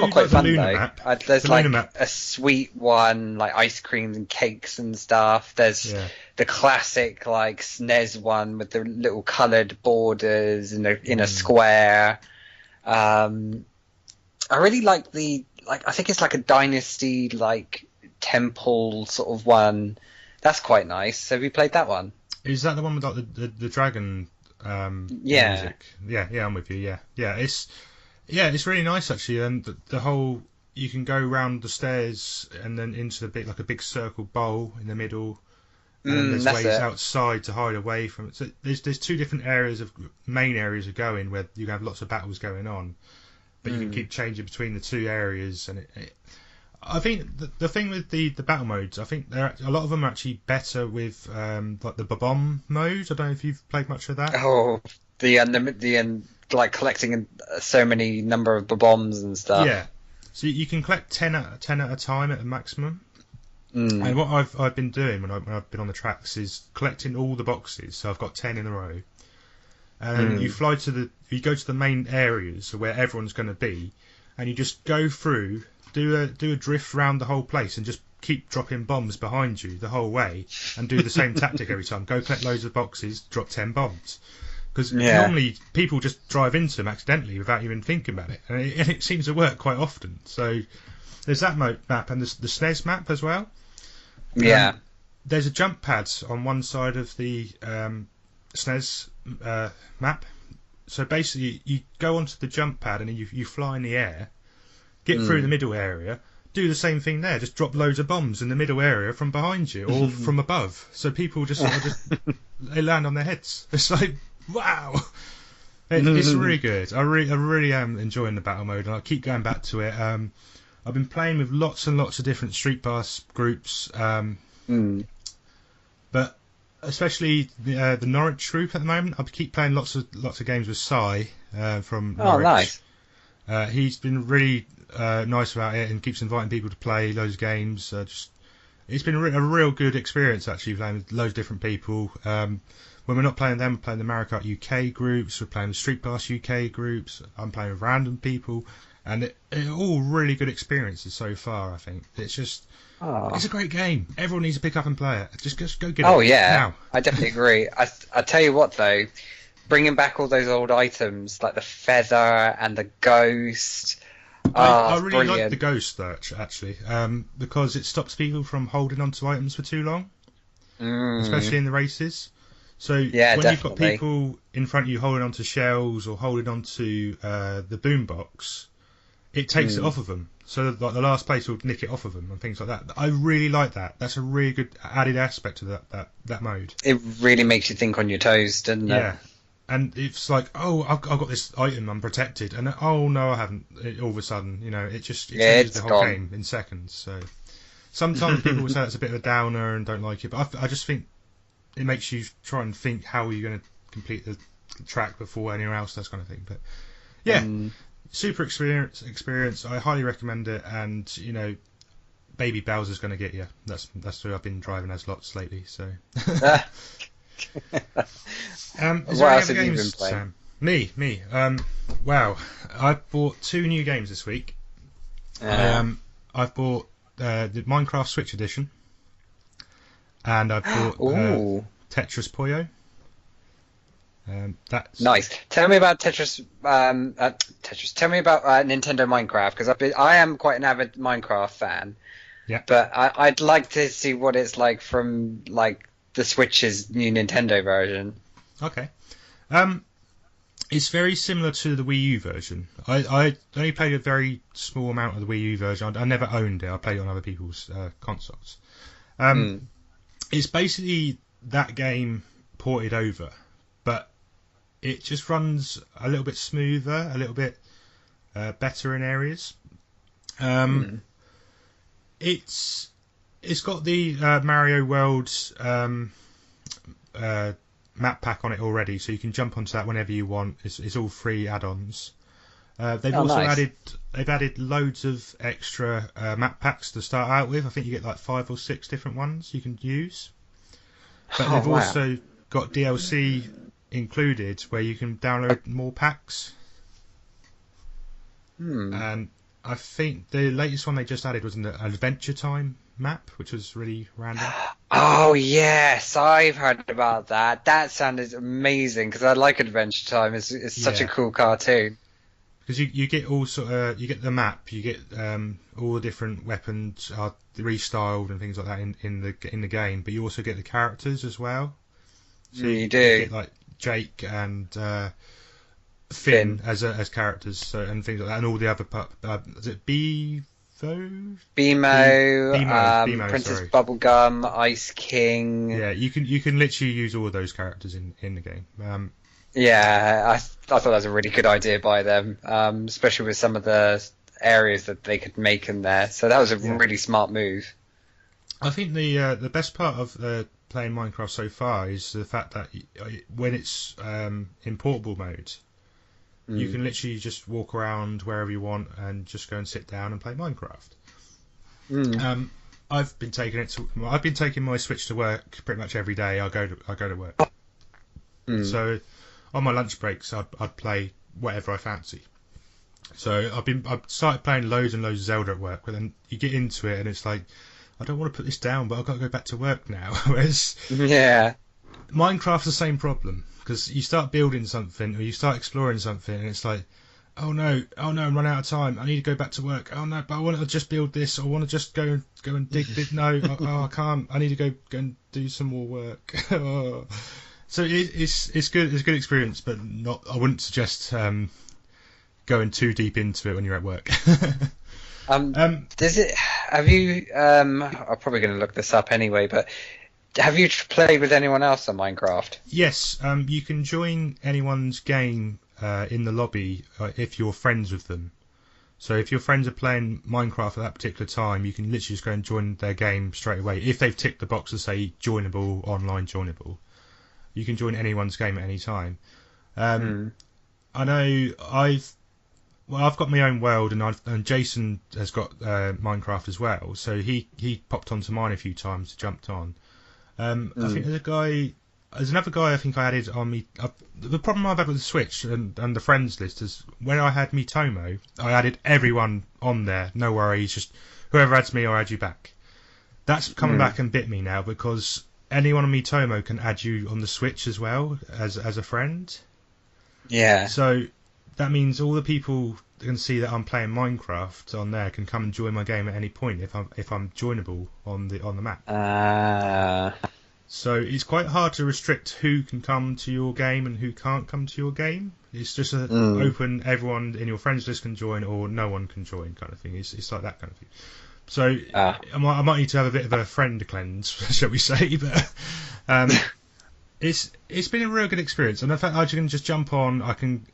are quite fun though. There's like a sweet one, like ice creams and cakes and stuff. There's the classic like SNES one with the little coloured borders in a square. I really like I think it's like a dynasty like temple sort of one. That's quite nice. Have you played that one? Is that the one with like the dragon music? Yeah, I'm with you. It's really nice actually, and the whole you can go round the stairs and then into a big circle bowl in the middle, and there's ways outside to hide away from it. So there's 2 different main areas of going where you have lots of battles going on, but you can keep changing between the 2 areas, and I think the thing with the battle modes, I think a lot of them are actually better with like the bomb mode. I don't know if you've played much of that. Oh, the like collecting so many number of bombs and stuff. Yeah, so you can collect 10 at a time at a maximum. And what I've been doing when I've been on the tracks is collecting all the boxes. So I've got 10 in a row, and you go to the main areas where everyone's going to be, and you just go through. Do a drift around the whole place and just keep dropping bombs behind you the whole way, and do the same tactic every time. Go collect loads of boxes, drop 10 bombs. Because normally people just drive into them accidentally without even thinking about it, and it seems to work quite often. So there's that map, and the SNES map as well. Yeah. There's a jump pad on one side of the SNES map. So basically, you go onto the jump pad and you fly in the air. Get through the middle area, do the same thing there, just drop loads of bombs in the middle area from behind you or from above. So people just they land on their heads. It's like, wow! It's really good. I really am enjoying the battle mode, and I keep going back to it. I've been playing with lots and lots of different Street Pass groups, but especially the Norwich group at the moment. I keep playing lots of games with Si from Norwich. Oh, nice. He's been really nice about it and keeps inviting people to play loads of games. It's been a real good experience actually playing with loads of different people. when we're not playing them, we're playing the Mario Kart UK groups, we're playing the Street Pass UK groups, I'm playing with random people, and it all really good experiences so far, I think. It's just, it's a great game. Everyone needs to pick up and play it. Just go get it. Oh, yeah. Now. I definitely agree. I tell you what, though, bringing back all those old items, like the feather and the ghost. I really brilliant. like the ghost, actually, because it stops people from holding onto items for too long. Especially in the races. So when you've got people in front of you holding onto shells or holding onto the boombox, it takes it off of them. So like the last place will nick it off of them and things like that. I really like that. That's a really good added aspect to that mode. It really makes you think on your toes, doesn't it? Yeah. And it's like, oh, I've got this item, I'm protected, and oh no, I haven't. All of a sudden, it changes the whole game in seconds. So. Sometimes people will say it's a bit of a downer and don't like it, but I just think it makes you try and think how are you going to complete the track before anyone else, that kind of thing. But yeah, super experience. I highly recommend it, and Baby Bowser's going to get you. That's who I've been driving as lots lately. So, is there what any else other have you games, been playing? Sam? Me. Wow, I bought 2 new games this week. I've bought the Minecraft Switch edition, and I bought Tetris Puyo. That's nice. Tell me about Tetris. Tell me about Nintendo Minecraft, because I am quite an avid Minecraft fan. Yeah. But I'd like to see what it's like from the Switch's new Nintendo version. Okay. It's very similar to the Wii U version. I only played a very small amount of the Wii U version. I never owned it. I played it on other people's consoles. It's basically that game ported over, but it just runs a little bit smoother, a little bit better in areas. It's got the Mario World's map pack on it already, so you can jump onto that whenever you want. It's all free add-ons. They've also added loads of extra map packs to start out with. I think you get like 5 or 6 different ones you can use. But they've also got DLC included where you can download more packs. And I think the latest one they just added was an Adventure Time map, which was really random. Oh yes, I've heard about that. That sounded amazing because I like Adventure Time. It's such a cool cartoon. Because you get all you get the map, you get all the different weapons are restyled and things like that in the game, but you also get the characters as well. So you do. You get like Jake and Finn as characters, and things like that, and all the other is it Beemo, Princess sorry. Bubblegum, Ice King. Yeah, you can literally use all of those characters in the game. I thought that was a really good idea by them, especially with some of the areas that they could make in there. So that was a really smart move. I think the best part of playing Minecraft so far is the fact that when it's in portable mode, you can literally just walk around wherever you want and just go and sit down and play Minecraft. I've been taking my Switch to work pretty much every day. I go to work. So on my lunch breaks, I'd play whatever I fancy. So I've started playing loads and loads of Zelda at work, but then you get into it and it's like, I don't want to put this down, but I've got to go back to work now. Whereas Minecraft's the same problem, because you start building something or you start exploring something and it's like, oh no, I'm running out of time. I need to go back to work. Oh no, but I want to just build this. I want to just go and dig this. No, I can't. I need to go and do some more work. So it's good. It's a good experience, but not. I wouldn't suggest going too deep into it when you're at work. Does it? Have you? I'm probably going to look this up anyway, but have you played with anyone else on Minecraft? Yes. You can join anyone's game in the lobby if you're friends with them. So if your friends are playing Minecraft at that particular time, you can literally just go and join their game straight away. If they've ticked the box to say joinable, online joinable, you can join anyone's game at any time. I know I've got my own world, and Jason has got Minecraft as well. So he popped onto mine a few times, jumped on. I think there's a guy. there's another guy I think I added on me. The problem I've had with the Switch and the friends list is when I had Miitomo, I added everyone on there. No worries, just whoever adds me, I'll add you back. That's coming back and bit me now because anyone on Miitomo can add you on the Switch as well as a friend. Yeah. So that means all the people that can see that I'm playing Minecraft on there can come and join my game at any point if I'm joinable on the map. So it's quite hard to restrict who can come to your game and who can't come to your game. It's just open, everyone in your friends list can join or no one can join kind of thing. It's like that kind of thing. So I might need to have a bit of a friend cleanse, shall we say? But it's been a real good experience, and the fact I can just jump on, I can.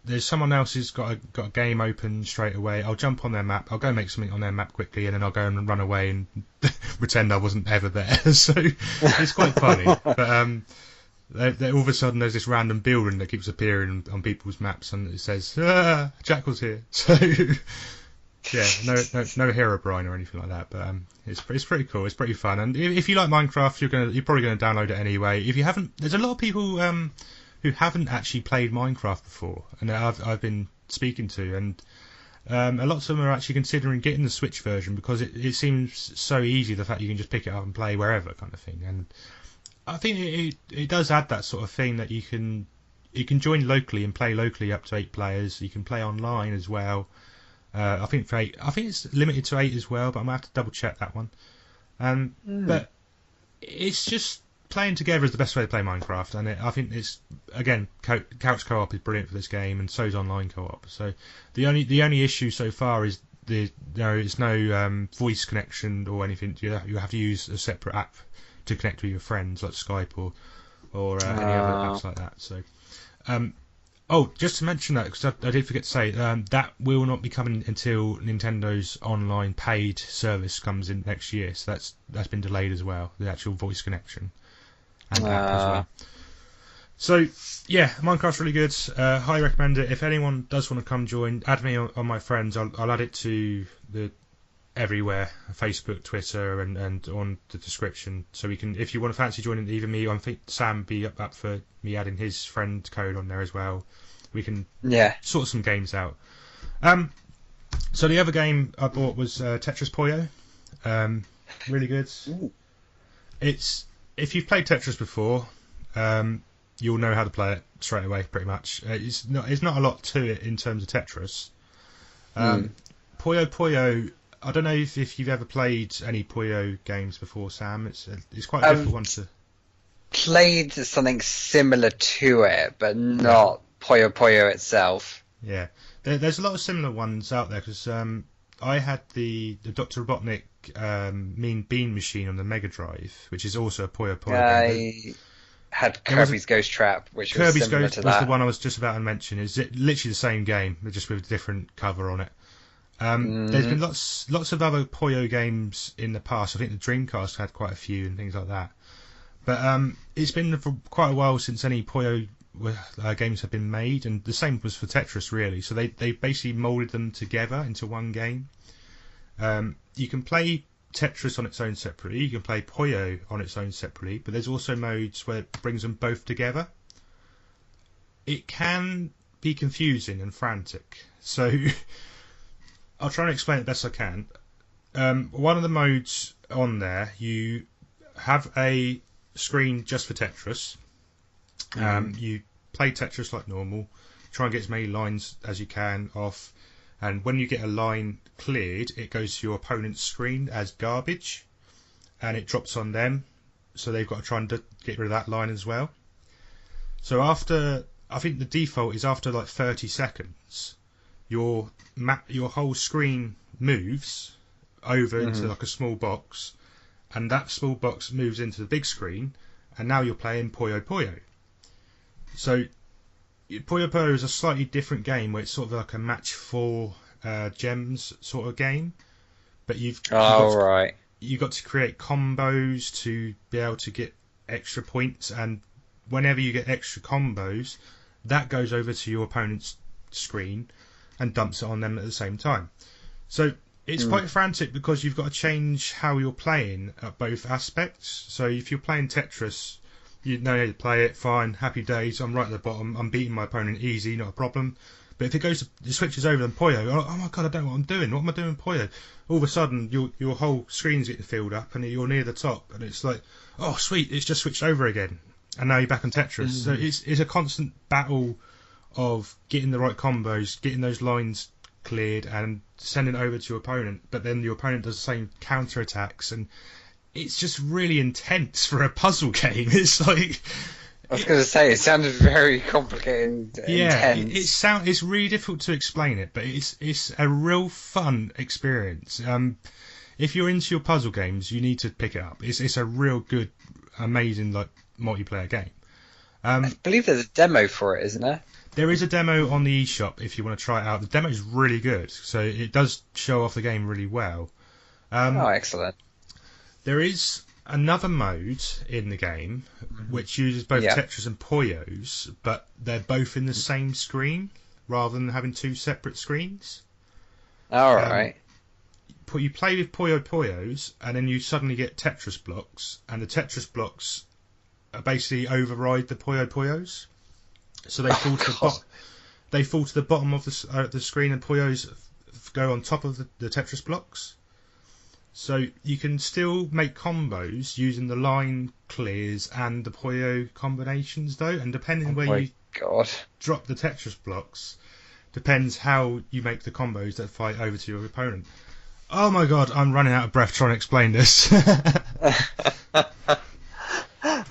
There's someone else who's got a game open straight away. I'll jump on their map. I'll go make something on their map quickly, and then I'll go and run away and pretend I wasn't ever there. So it's quite funny. But all of a sudden there's this random building that keeps appearing on people's maps, and it says Jackal's here. So. Yeah, no Herobrine or anything like that, but it's pretty cool. It's pretty fun, and if you like Minecraft, you're probably going to download it anyway. If you haven't, there's a lot of people who haven't actually played Minecraft before, and I've been speaking to, and a lot of them are actually considering getting the Switch version because it seems so easy. The fact you can just pick it up and play wherever, kind of thing, and I think it does add that sort of thing that you can join locally and play locally up to 8 players. You can play online as well. I think it's limited to 8 as well, but I'm gonna have to double check that one. But it's just playing together is the best way to play Minecraft, and I think it's again couch co-op is brilliant for this game, and so is online co-op. So the only issue so far is there's no voice connection or anything. You have to use a separate app to connect with your friends, like Skype or any other apps like that. So. Just to mention that, because I did forget to say, that will not be coming until Nintendo's online paid service comes in next year. So that's been delayed as well, the actual voice connection and app as well. So, yeah, Minecraft's really good. Highly recommend it. If anyone does want to come join, add me on my friends. I'll add it to the everywhere, Facebook, Twitter, and on the description. So we can, if you want to fancy joining either me, I think Sam be up for me adding his friend code on there as well. We can sort some games out. So the other game I bought was Tetris Puyo. Really good. Ooh. It's if you've played Tetris before, you'll know how to play it straight away. Pretty much, it's not a lot to it in terms of Tetris. Puyo Puyo. I don't know if you've ever played any Puyo games before, Sam. It's quite a difficult one to. Played something similar to it, but not Puyo Puyo itself. Yeah, there's a lot of similar ones out there because I had the Dr. Robotnik Mean Bean machine on the Mega Drive, which is also a Puyo Puyo game. I had Kirby's Ghost Trap, which was similar to that. Kirby's Ghost was the one I was just about to mention. It's literally the same game, just with a different cover on it. There's been lots of other Puyo games in the past. I think the Dreamcast had quite a few and things like that. But it's been for quite a while since any Puyo games have been made, and the same was for Tetris really. So they basically moulded them together into one game. You can play Tetris on its own separately. You can play Puyo on its own separately. But there's also modes where it brings them both together. It can be confusing and frantic. So. I'll try and explain it best I can. One of the modes on there, you have a screen just for Tetris. You play Tetris like normal, try and get as many lines as you can off, and when you get a line cleared, it goes to your opponent's screen as garbage, and it drops on them, so they've got to try and get rid of that line as well. So I think the default is after like 30 seconds, your whole screen moves over into like a small box, and that small box moves into the big screen, and now you're playing Puyo Puyo. So Puyo Puyo is a slightly different game where it's sort of like a match for gems sort of game, but you've got to create combos to be able to get extra points, and whenever you get extra combos, that goes over to your opponent's screen and dumps it on them at the same time. So it's quite frantic because you've got to change how you're playing at both aspects. So if you're playing Tetris, you know how to play it, fine, happy days. I'm right at the bottom. I'm beating my opponent easy, not a problem. But if it switches over, then Puyo, oh my god, I don't know what I'm doing. What am I doing, Puyo? All of a sudden, your whole screen's getting filled up, and you're near the top, and it's like, oh sweet, it's just switched over again, and now you're back on Tetris. So it's a constant battle of getting the right combos, getting those lines cleared, and sending it over to your opponent. But then your opponent does the same counter attacks, and it's just really intense for a puzzle game. It's like. I was going to say, it sounded very complicated and intense. It's really difficult to explain it, but it's a real fun experience. If you're into your puzzle games, you need to pick it up. It's a real good, amazing multiplayer game. I believe there's a demo for it, isn't there? There is a demo on the eShop if you want to try it out. The demo is really good, so it does show off the game really well. Excellent. There is another mode in the game which uses both Tetris and Puyos, but they're both in the same screen rather than having two separate screens. Alright. You play with Puyo Puyos, and then you suddenly get Tetris blocks, and the Tetris blocks basically override the Puyo Puyos. So they fall to the bottom. They fall to the bottom of the screen, and Puyos go on top of the Tetris blocks. So you can still make combos using the line clears and the Puyo combinations, though, and depending where you drop the Tetris blocks, depends how you make the combos that fight over to your opponent. Oh my god, I'm running out of breath trying to explain this.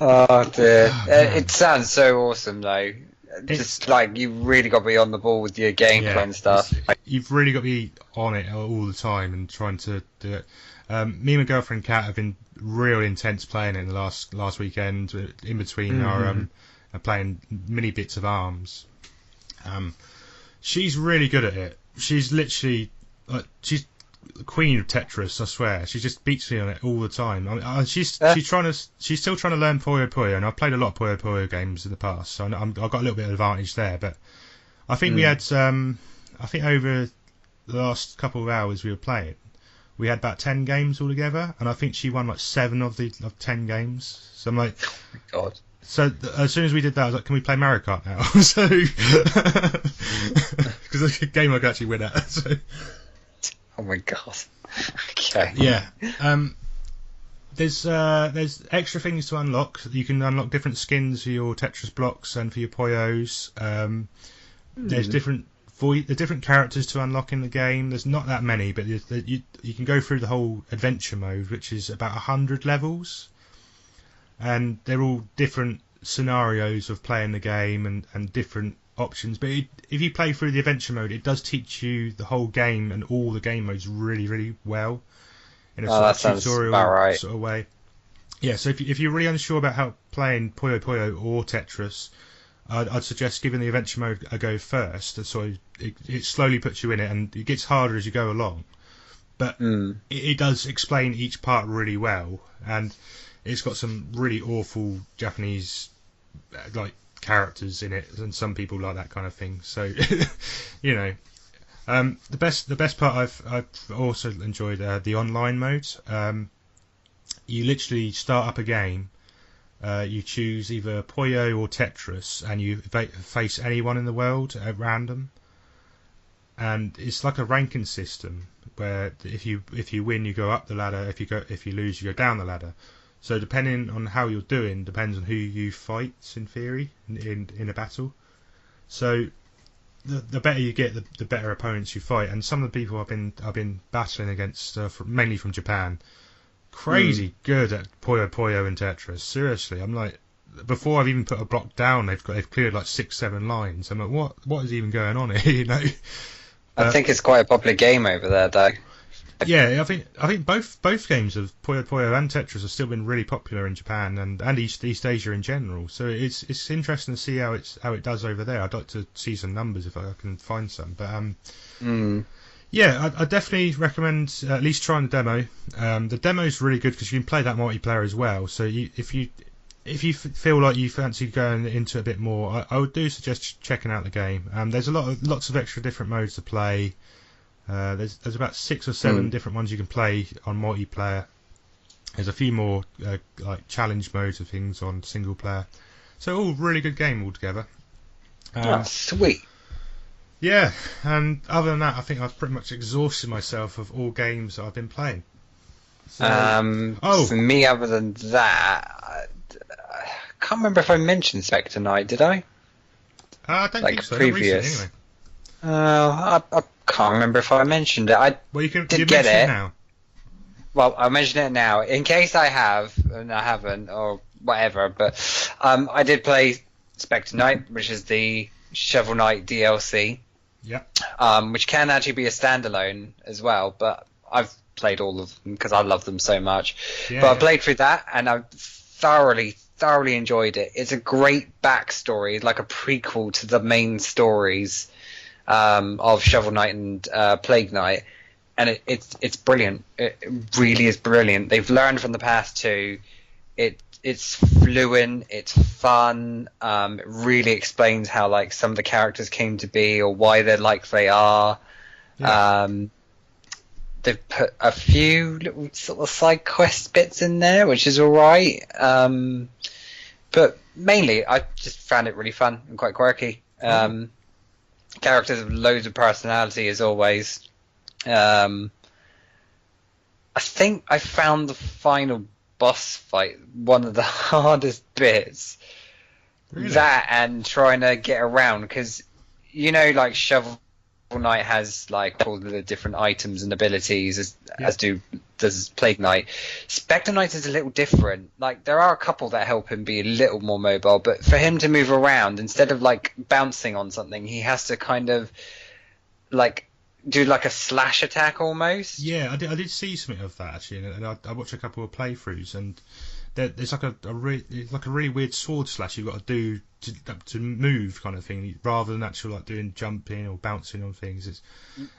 Oh dear. It sounds so awesome, though. Just like you really got to be on the ball with your gameplay and stuff. You've really got to be on it all the time and trying to do it. Me and my girlfriend Kat have been real intense playing it in the last weekend. In between our playing mini bits of ARMS. She's really good at it. She's literally she's the queen of Tetris. I swear. She just beats me on it all the time. She's still trying to learn Puyo Puyo, and I've played a lot of Puyo Puyo games in the past, so I've got a little bit of advantage there. But I think we had I think over the last couple of hours we were playing, we had about 10 games altogether, and I think she won like 7 of 10 games. So I'm like, oh my god. So as soon as we did that, I was like, can we play Mario Kart now? So because it's a game I could actually win at. So. Oh my god. Okay. Yeah. There's extra things to unlock. You can unlock different skins for your Tetris blocks and for your Puyos. There's different characters to unlock in the game. There's not that many, but you can go through the whole adventure mode, which is about 100 levels, and they're all different scenarios of playing the game and different options. But if you play through the adventure mode, it does teach you the whole game and all the game modes really, really well in a sort of tutorial sort of way. Yeah, so if you're really unsure about how playing Puyo Puyo or Tetris, I'd suggest giving the adventure mode a go first. So it slowly puts you in it, and it gets harder as you go along. But it does explain each part really well, and it's got some really awful Japanese characters in it, and some people like that kind of thing. So you know, the best part I've also enjoyed the online mode. You literally start up a game. You choose either Puyo or Tetris, and you face anyone in the world at random. And it's like a ranking system where if you win, you go up the ladder. If you lose, you go down the ladder. So depending on how you're doing, depends on who you fight. In theory, in a battle. So the better you get, the better opponents you fight. And some of the people I've been battling against, mainly from Japan, crazy good at Puyo Puyo and Tetris. Seriously, I'm like, before I've even put a block down, they've cleared like 6-7 lines. I'm like, what is even going on here? You know. I think it's quite a popular game over there, though. Yeah, I think both games of Puyo Puyo and Tetris have still been really popular in Japan and East Asia in general. So it's interesting to see how it does over there. I'd like to see some numbers if I can find some. But yeah, I definitely recommend at least trying the demo. The demo is really good because you can play that multiplayer as well. So if you feel like you fancy going into it a bit more, I would do suggest checking out the game. There's lots of extra different modes to play. There's about 6 or 7 different ones you can play on multiplayer. There's a few more like challenge modes of things on single player. So all really good game altogether. Sweet. Yeah, and other than that, I think I've pretty much exhausted myself of all games that I've been playing. So, For me, other than that, I can't remember if I mentioned Spectre Knight, did I? I don't Like think so. previous. Not recently, anyway. I can't remember if I mentioned it. Well, you did mention get it now. Well, I'll mention it now in case I have and I haven't or whatever. But I did play Spectre Knight, which is the Shovel Knight DLC. Yeah. Which can actually be a standalone as well, but I've played all of them because I love them so much. Yeah, but I played through that and I thoroughly enjoyed it. It's a great backstory, like a prequel to the main stories of Shovel Knight and Plague Knight, and it's brilliant. It really is brilliant. They've learned from the past too. It's fluent, it's fun. It really explains how like some of the characters came to be or why they're like they are. Yeah. They've put a few little sort of side quest bits in there, which is all right. But mainly, I just found it really fun and quite quirky. Characters have loads of personality as always. I think I found the final boss fight one of the hardest bits. Really? That and trying to get around, because like Shovel Knight has like all the different items and abilities as does Plague Knight. Spectre Knight is a little different. Like there are a couple that help him be a little more mobile, but for him to move around, instead of like bouncing on something, he has to kind of like do like a slash attack almost. Yeah, I did see something of that actually, and I watched a couple of playthroughs, and there's like a really weird sword slash you've got to do to move kind of thing, rather than actual like doing jumping or bouncing on things.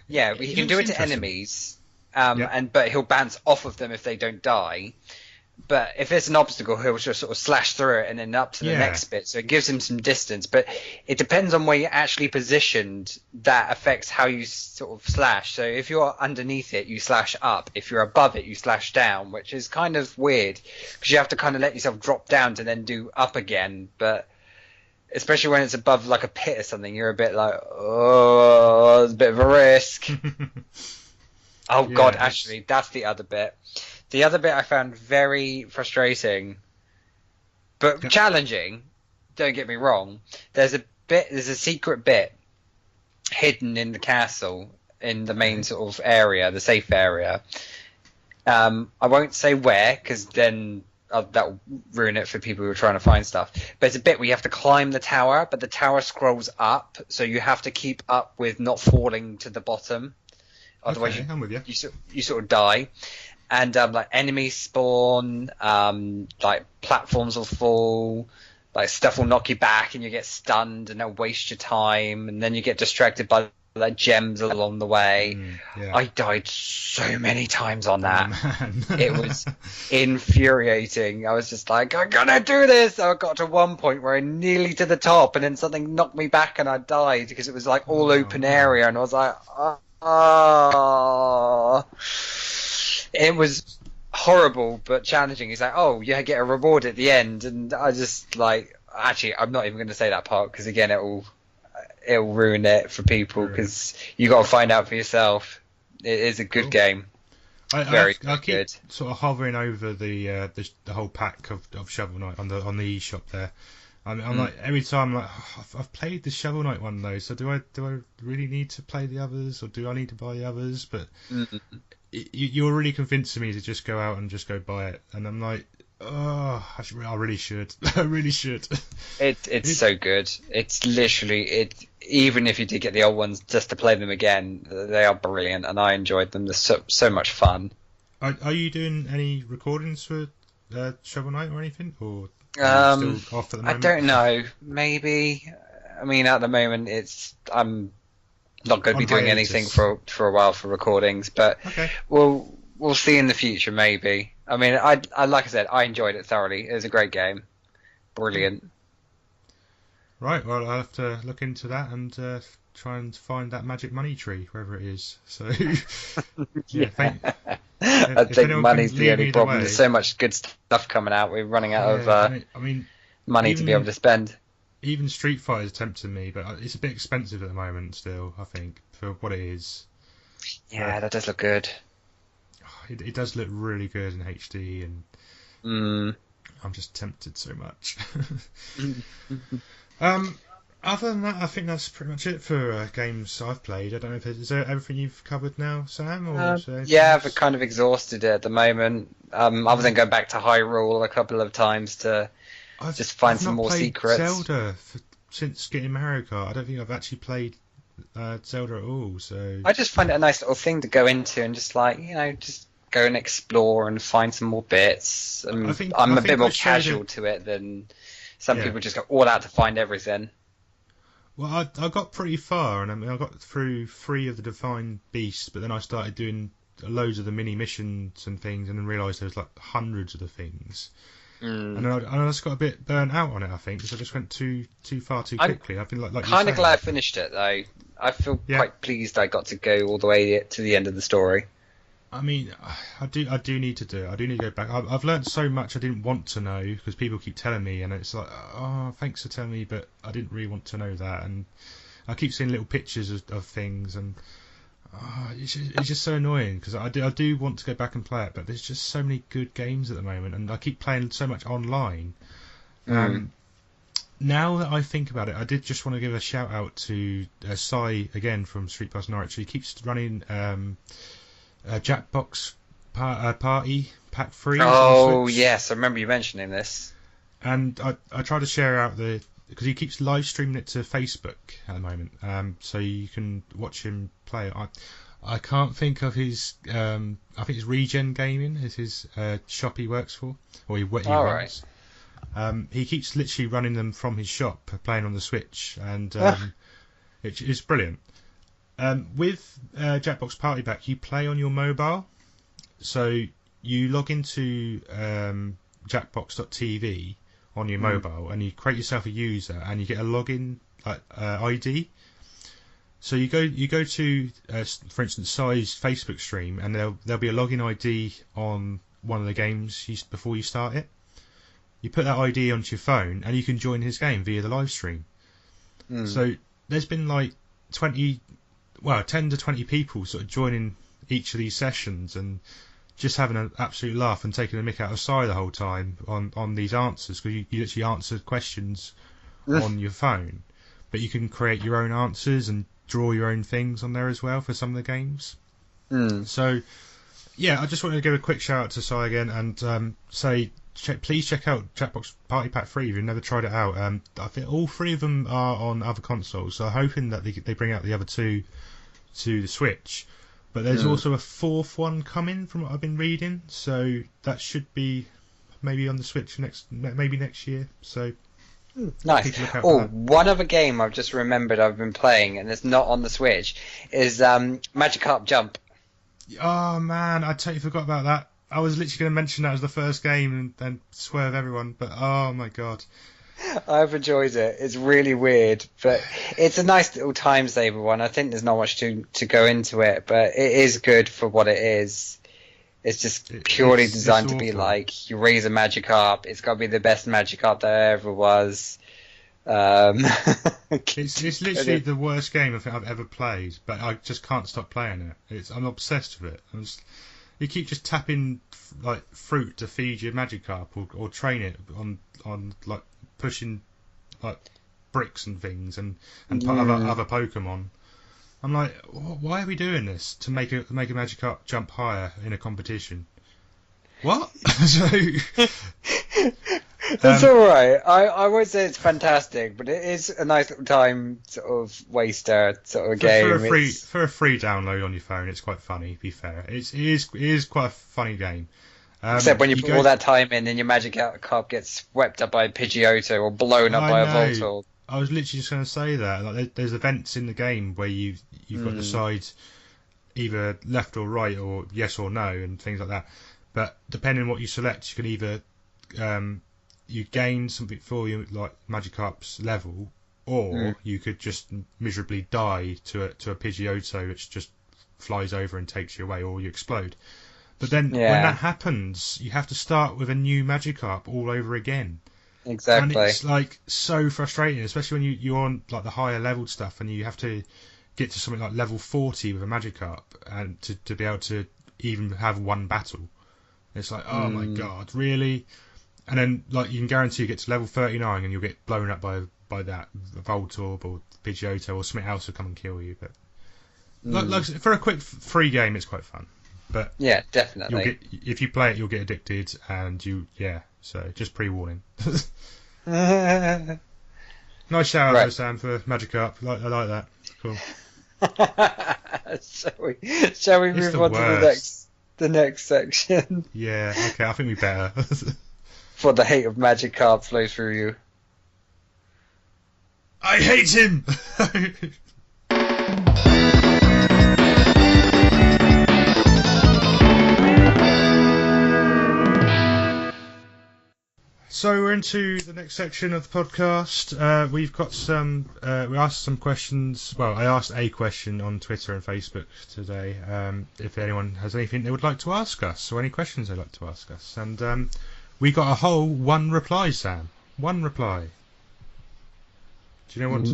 But he can do it to enemies, but he'll bounce off of them if they don't die. But if it's an obstacle, he'll just sort of slash through it and then up to the next bit. So it gives him some distance. But it depends on where you're actually positioned. That affects how you sort of slash. So if you're underneath it, you slash up. If you're above it, you slash down, which is kind of weird because you have to kind of let yourself drop down to then do up again. But especially when it's above like a pit or something, you're a bit like, oh, it's a bit of a risk. God, actually, that's the other bit. The other bit I found very frustrating, but challenging. Don't get me wrong. There's a secret bit hidden in the castle in the main sort of area, the safe area. I won't say where, because then that'll ruin it for people who are trying to find stuff. But it's a bit where you have to climb the tower, but the tower scrolls up, so you have to keep up with not falling to the bottom. Otherwise, I'm with you. You sort of die. And like enemies spawn, like platforms will fall, like stuff will knock you back, and you get stunned, and it'll waste your time, and then you get distracted by like gems along the way. I died so many times on that. It was infuriating. I was just like, I'm gonna do this. I got to one point where I nearly to the top, and then something knocked me back, and I died because it was like all open area, and I was like, oh. It was horrible but challenging. He's like, oh, you get a reward at the end, and I just like, actually, I'm not even going to say that part because again, it'll ruin it for people because you got to find out for yourself. It is a good game. I keep sort of hovering over the whole pack of Shovel Knight on the eShop there. I'm like every time like I've played the Shovel Knight one though, so do I really need to play the others, or do I need to buy the others? But you're really convincing me to just go out and just go buy it, and I'm like, oh, I really should. I really should. It's so good. It's literally even if you did get the old ones just to play them again, they are brilliant, and I enjoyed them. They're so much fun. Are you doing any recordings for Shovel Knight or anything, or are you still off at the moment? I don't know. Maybe. I mean, at the moment, I'm not going to be doing anything for a while for recordings, but we'll see in the future maybe. I mean, I like I said, I enjoyed it thoroughly. It was a great game, brilliant. Right, well, I'll have to look into that and try and find that magic money tree wherever it is. So, I if think anyone money's can the lead only me the problem. way, There's so much good stuff coming out. We're running out of yeah, I mean, money to be able even to spend. even Street Fighter's tempting me, but it's a bit expensive at the moment still. I think for what it is, Yeah, but that does look good. it does look really good in HD, and Mm. I'm just tempted so much. um, Other than that, I think that's pretty much it for games I've played. I don't know if is there everything you've covered now, Sam, or is there anything Yeah, I've else? kind of exhausted it at the moment. Other than going back to Hyrule a couple of times to just find I've some not more played secrets. Zelda since getting Mario Kart. I don't think I've actually played Zelda at all. So I just find it a nice little thing to go into and just like, just go and explore and find some more bits. I'm I a bit think I more showed casual it. to it than some Yeah. people just go all out to find everything. Well, I got pretty far, and I mean I got through 3 of the Divine Beasts, but then I started doing loads of the mini missions and things, and then realised there was like hundreds of the things. And Mm. then I just got a bit burnt out on it, I think, because I just went too far too I'm quickly. I've been like you're kind of saying. glad I finished it though. I feel Yeah, quite pleased I got to go all the way to the end of the story. I mean, I do need to do it. I do need to go back. I've learned so much I didn't want to know because people keep telling me, and it's like, oh, thanks for telling me, but I didn't really want to know that. And I keep seeing little pictures of things, and it's just so annoying because I do want to go back and play it, but there's just so many good games at the moment, and I keep playing so much online. Mm. Now that I think about it, I did just want to give a shout out to Sai again from Street Pass Norwich. He keeps running Jackbox Party Pack 3s on the Oh Switch, yes, I remember you mentioning this. and I try to share out because he keeps live streaming it to Facebook at the moment, so you can watch him play it. I can't think of his. I think it's Regen Gaming is his shop he works for, or he All right. runs. He keeps literally running them from his shop, playing on the Switch, and it's brilliant. With Jackbox Party Pack, you play on your mobile, so you log into Jackbox.tv on your mobile, and you create yourself a user, and you get a login ID. So you go to, for instance, Sai's Facebook stream, and there'll be a login ID on one of the games before you start it. You put that ID onto your phone, and you can join his game via the live stream. Mm. So there's been like 10 to 20 people sort of joining each of these sessions and just having an absolute laugh and taking a mick out of Sai the whole time on these answers, because you literally answer questions on your phone, but you can create your own answers and draw your own things on there as well for some of the games. Mm. So yeah, I just wanted to give a quick shout out to Sai again and say please check out Jackbox Party Pack 3 if you've never tried it out. I think all 3 of them are on other consoles, so I'm hoping that they bring out the other 2 to the Switch. But there's also a 4th one coming from what I've been reading, so that should be maybe on the Switch maybe next year. So Nice. keep a look out Oh, for that. one other game I've just remembered I've been playing, and it's not on the Switch, is Magikarp Jump. Oh man, I totally forgot about that. I was literally going to mention that as the first game and swerve everyone, but oh my god. I've enjoyed it. It's really weird, but it's a nice little time saver one. I think there's not much to go into it, but it is good for what it is. It's just purely It's designed to be awful. like, you raise a Magikarp, it's got to be the best Magikarp there ever was. It's literally the worst game I think I've ever played, but I just can't stop playing it. I'm obsessed with it. You keep just tapping like fruit to feed your Magikarp or train it on like pushing like bricks and things and other Pokemon. I'm like, why are we doing this to make a Magikarp jump higher in a competition? What? So It's alright. I won't say it's fantastic, but it is a nice little time sort of waster sort of game. for a free download on your phone, it's quite funny. To be fair, it is quite a funny game. Except when you put all that time in and your Magikarp gets swept up by a Pidgeotto or blown up by a Voltorb. I was literally just going to say that. Like, there's events in the game where you've got to decide either left or right or yes or no and things like that. But depending on what you select, you can either you gain something for your like Magikarp's level, or you could just miserably die to a Pidgeotto which just flies over and takes you away, or you explode. But then when Yeah. that happens, you have to start with a new Magikarp all over again. Exactly. And it's like so frustrating, especially when you're on like the higher leveled stuff and you have to get to something like level 40 with a Magikarp and to be able to even have one battle. It's like, oh my god, really? And then like you can guarantee you get to level 39 and you'll get blown up by that Voltorb or Pidgeotto or something else will come and kill you. But like for a quick free game, it's quite fun. But yeah, definitely. If you play it, you'll get addicted, and so just pre-warning. Nice shout out, Right. though, Sam, for Magikarp. I like that. Cool. Shall we It's move the on to worst. the next section? Yeah. Okay. I think we better. For the hate of Magikarp flows through you. I hate him. So we're into the next section of the podcast. We've got some. We asked some questions. Well, I asked a question on Twitter and Facebook today. If anyone has anything they would like to ask us, or any questions they'd like to ask us, and we got a whole one reply, Sam. One reply. Do you want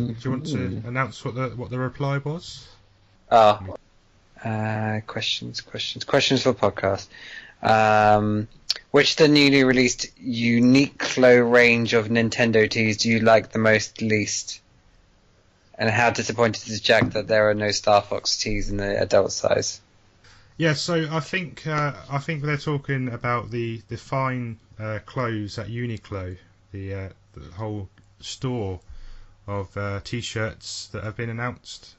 to announce what the reply was? Questions for podcast. Which of the newly released Uniqlo range of Nintendo tees do you like the most least? And how disappointed is Jack that there are no Star Fox tees in the adult size? Yeah, so I think they're talking about the fine clothes at Uniqlo, the whole store of t-shirts that have been announced.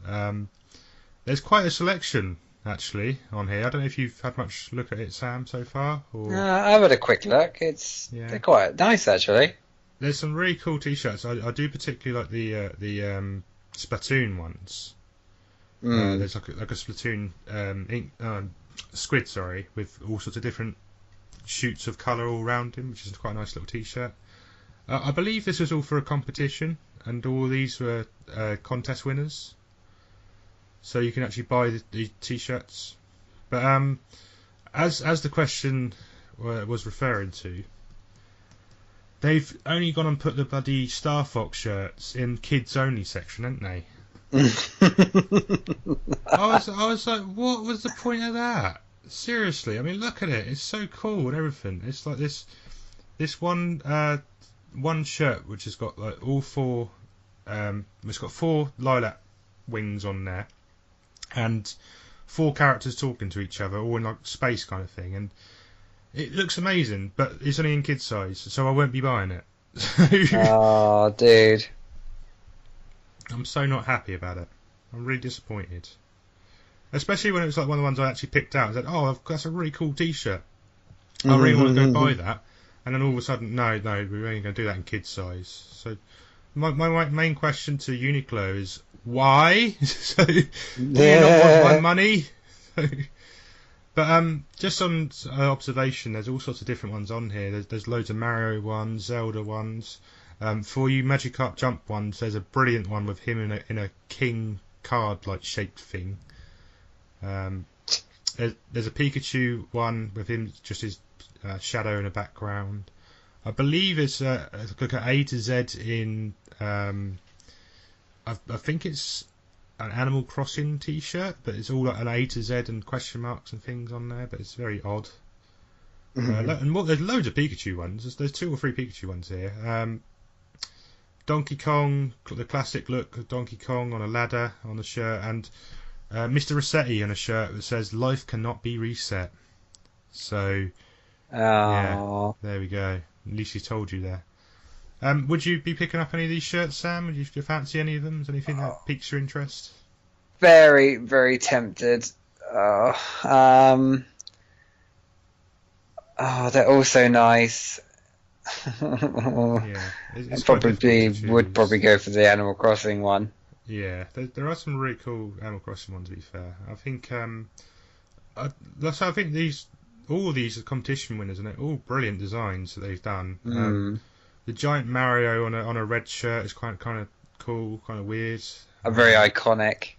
There's quite a selection actually on here. I don't know if you've had much look at it, Sam, so far. Or... I've had a quick look. They're quite nice actually. There's some really cool t-shirts. I do particularly like the Splatoon ones. There's like a Splatoon squid, with all sorts of different shoots of colour all around him, which is quite a nice little t-shirt. I believe this was all for a competition, and all these were contest winners. So you can actually buy the t-shirts. But as the question was referring to, they've only gone and put the bloody Star Fox shirts in kids only section, haven't they? I was like, what was the point of that? Seriously, I mean, look at it. It's so cool and everything. It's like this one shirt which has got like all four. It's got 4 lilac wings on there, and 4 characters talking to each other, all in like space kind of thing, and it looks amazing. But it's only in kid size, so I won't be buying it. Oh, dude. I'm so not happy about it. I'm really disappointed. Especially when it was like one of the ones I actually picked out. I said, oh, that's a really cool t-shirt. I really want to go buy that. And then all of a sudden, no, we're only going to do that in kid size. So my main question to Uniqlo is, why? So, do you not want my money? But just on observation, there's all sorts of different ones on here. There's loads of Mario ones, Zelda ones. For you Magikarp Jump ones, there's a brilliant one with him in a king card-like shaped thing. There's a Pikachu one with him, just his shadow in the background. I believe it's look at A to Z in. I think it's an Animal Crossing T-shirt, but it's all like an A to Z and question marks and things on there. But it's very odd. And there's loads of Pikachu ones. There's 2 or 3 Pikachu ones here. Donkey Kong, the classic look of Donkey Kong on a ladder on the shirt, and Mr. Rossetti on a shirt that says "Life cannot be reset." So, yeah, there we go. At least he told you there. Would you be picking up any of these shirts, Sam? Would you fancy any of them? Is anything that piques your interest? Very, very tempted. They're all so nice. Yeah, I probably would go for the Animal Crossing one. Yeah, there are some really cool Animal Crossing ones. To be fair, I think I think all these are competition winners, and they're all brilliant designs that they've done. The giant Mario on a red shirt is kind of cool, kind of weird. Very iconic.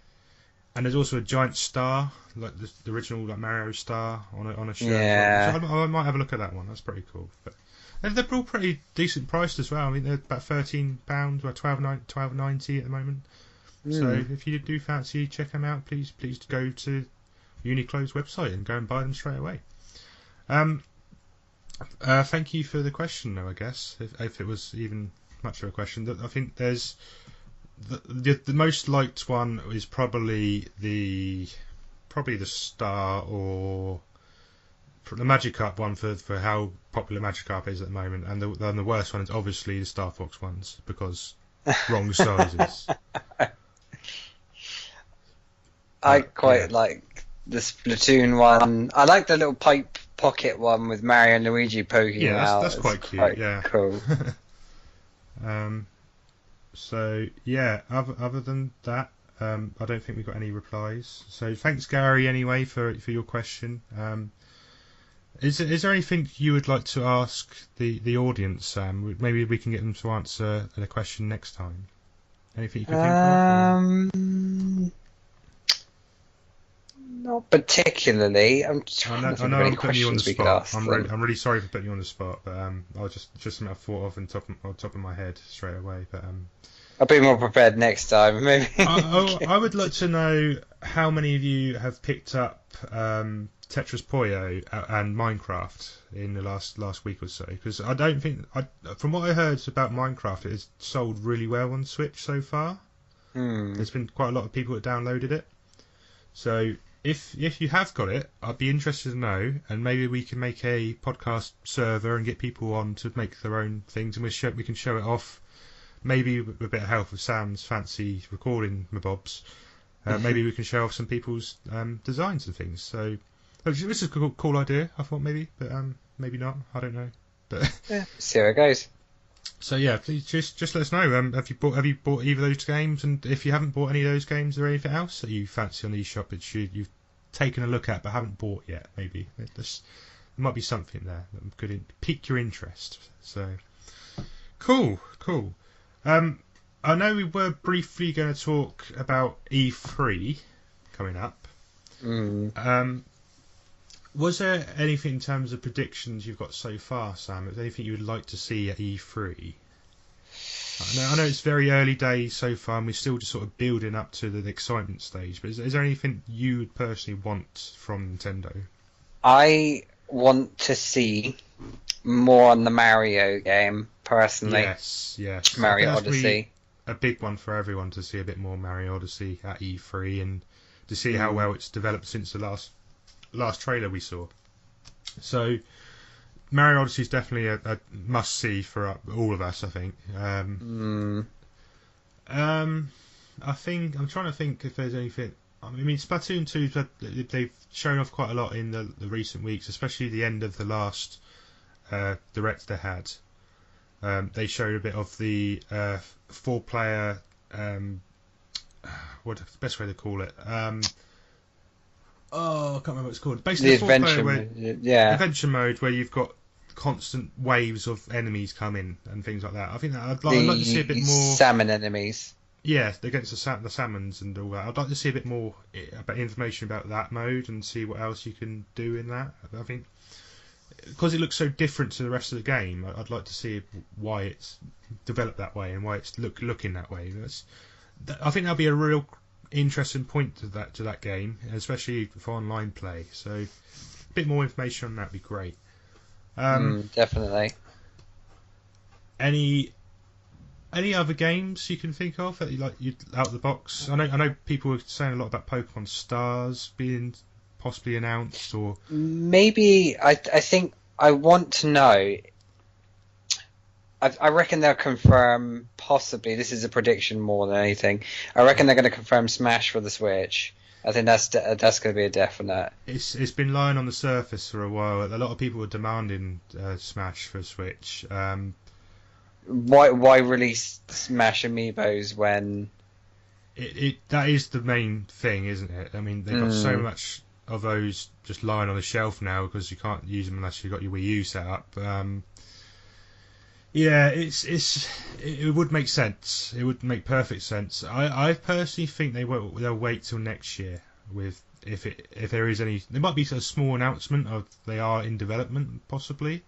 And there's also a giant star, like the original like Mario star on a shirt. Yeah. So I might have a look at that one. That's pretty cool. But they're all pretty decent priced as well. I mean, they're about £13, or £12.90 at the moment. So if you do fancy, check them out. Please go to Uniqlo's website and go and buy them straight away. Thank you for the question, though. I guess if it was even much of a question, I think there's the most liked one is probably the Star or the Magikarp one for how popular Magikarp is at the moment, and the worst one is obviously the Star Fox ones because wrong sizes. I quite like the Splatoon one. I like the little pipe pocket one with Mario and Luigi poking out. That's quite cute. Yeah, cool. So yeah, other than that, I don't think we've got any replies. So thanks, Gary, anyway, for your question. Is there anything you would like to ask the audience, Sam? Maybe we can get them to answer the question next time. Anything you can think of? Not particularly. I'm trying to think of any questions we could ask. I'm really sorry for putting you on the spot, but I'll just something I thought of on top of my head straight away. But I'll be more prepared next time, maybe. I would like to know how many of you have picked up Tetris Puyo and Minecraft in the last week or so, because I don't think from what I heard about Minecraft, it has sold really well on Switch so far. There's been quite a lot of people that downloaded it. So if you have got it, I'd be interested to know, and maybe we can make a podcast server and get people on to make their own things, and we can show it off. Maybe with a bit of help of Sam's fancy recording mabobs, maybe we can show off some people's designs and things. So this is a cool idea. I thought maybe, but maybe not. I don't know. But yeah, see how it goes. So yeah, please just let us know. Have you bought either of those games? And if you haven't bought any of those games, is there anything else that you fancy on the eShop that you've taken a look at but haven't bought yet? Maybe there might be something there that could pique your interest. So cool. I know we were briefly going to talk about E3 coming up. Was there anything in terms of predictions you've got so far, Sam? Is there anything you would like to see at E3? I know it's very early days so far, and we're still just sort of building up to the excitement stage. But is there anything you would personally want from Nintendo? I want to see more on the Mario game, personally. Yes. Mario Odyssey. A big one for everyone to see a bit more Mario Odyssey at E3 and to see how well it's developed since the last trailer we saw. So Mario Odyssey is definitely a must see for all of us, I think. I think I'm trying to think if there's anything. I mean, Splatoon 2, they've shown off quite a lot in the recent weeks, especially the end of the last direct they had. They showed a bit of the 4-player. What's the best way to call it? I can't remember what it's called. Basically, the adventure mode where you've got constant waves of enemies coming and things like that. I think that I'd like to see a bit more salmon enemies. Yeah, against the salmons and all that. I'd like to see a bit more about information about that mode and see what else you can do in that. I think because it looks so different to the rest of the game, I'd like to see why it's developed that way and why it's looking that way. I think that'll be a real interesting point to that game, especially for online play. So a bit more information on that would be great. Definitely. Any other games you can think of that you out of the box? I know people were saying a lot about Pokemon Stars being possibly announced, or maybe I think I want to know. I reckon they'll confirm, possibly, this is a prediction more than anything, I reckon they're going to confirm Smash for the Switch. I think that's going to be a definite. It's been lying on the surface for a while. A lot of people were demanding Smash for Switch. Why release Smash Amiibos when... That is the main thing, isn't it? I mean, they've got so much of those just lying on the shelf now because you can't use them unless you've got your Wii U set up. Yeah, it would make sense. It would make perfect sense. I personally think they'll wait till next year with if there is any. There might be a small announcement of they are in development possibly,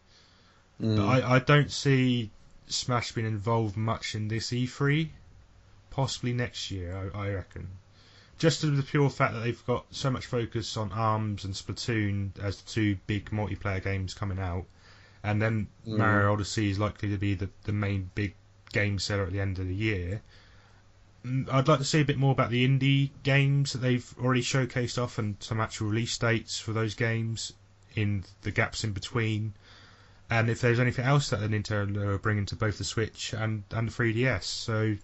but I don't see Smash being involved much in this E3. Possibly next year, I reckon. Just to the pure fact that they've got so much focus on ARMS and Splatoon as the two big multiplayer games coming out. And then Mario Odyssey is likely to be the main big game seller at the end of the year. I'd like to see a bit more about the indie games that they've already showcased off and some actual release dates for those games in the gaps in between. And if there's anything else that Nintendo are bringing to both the Switch and the 3DS. So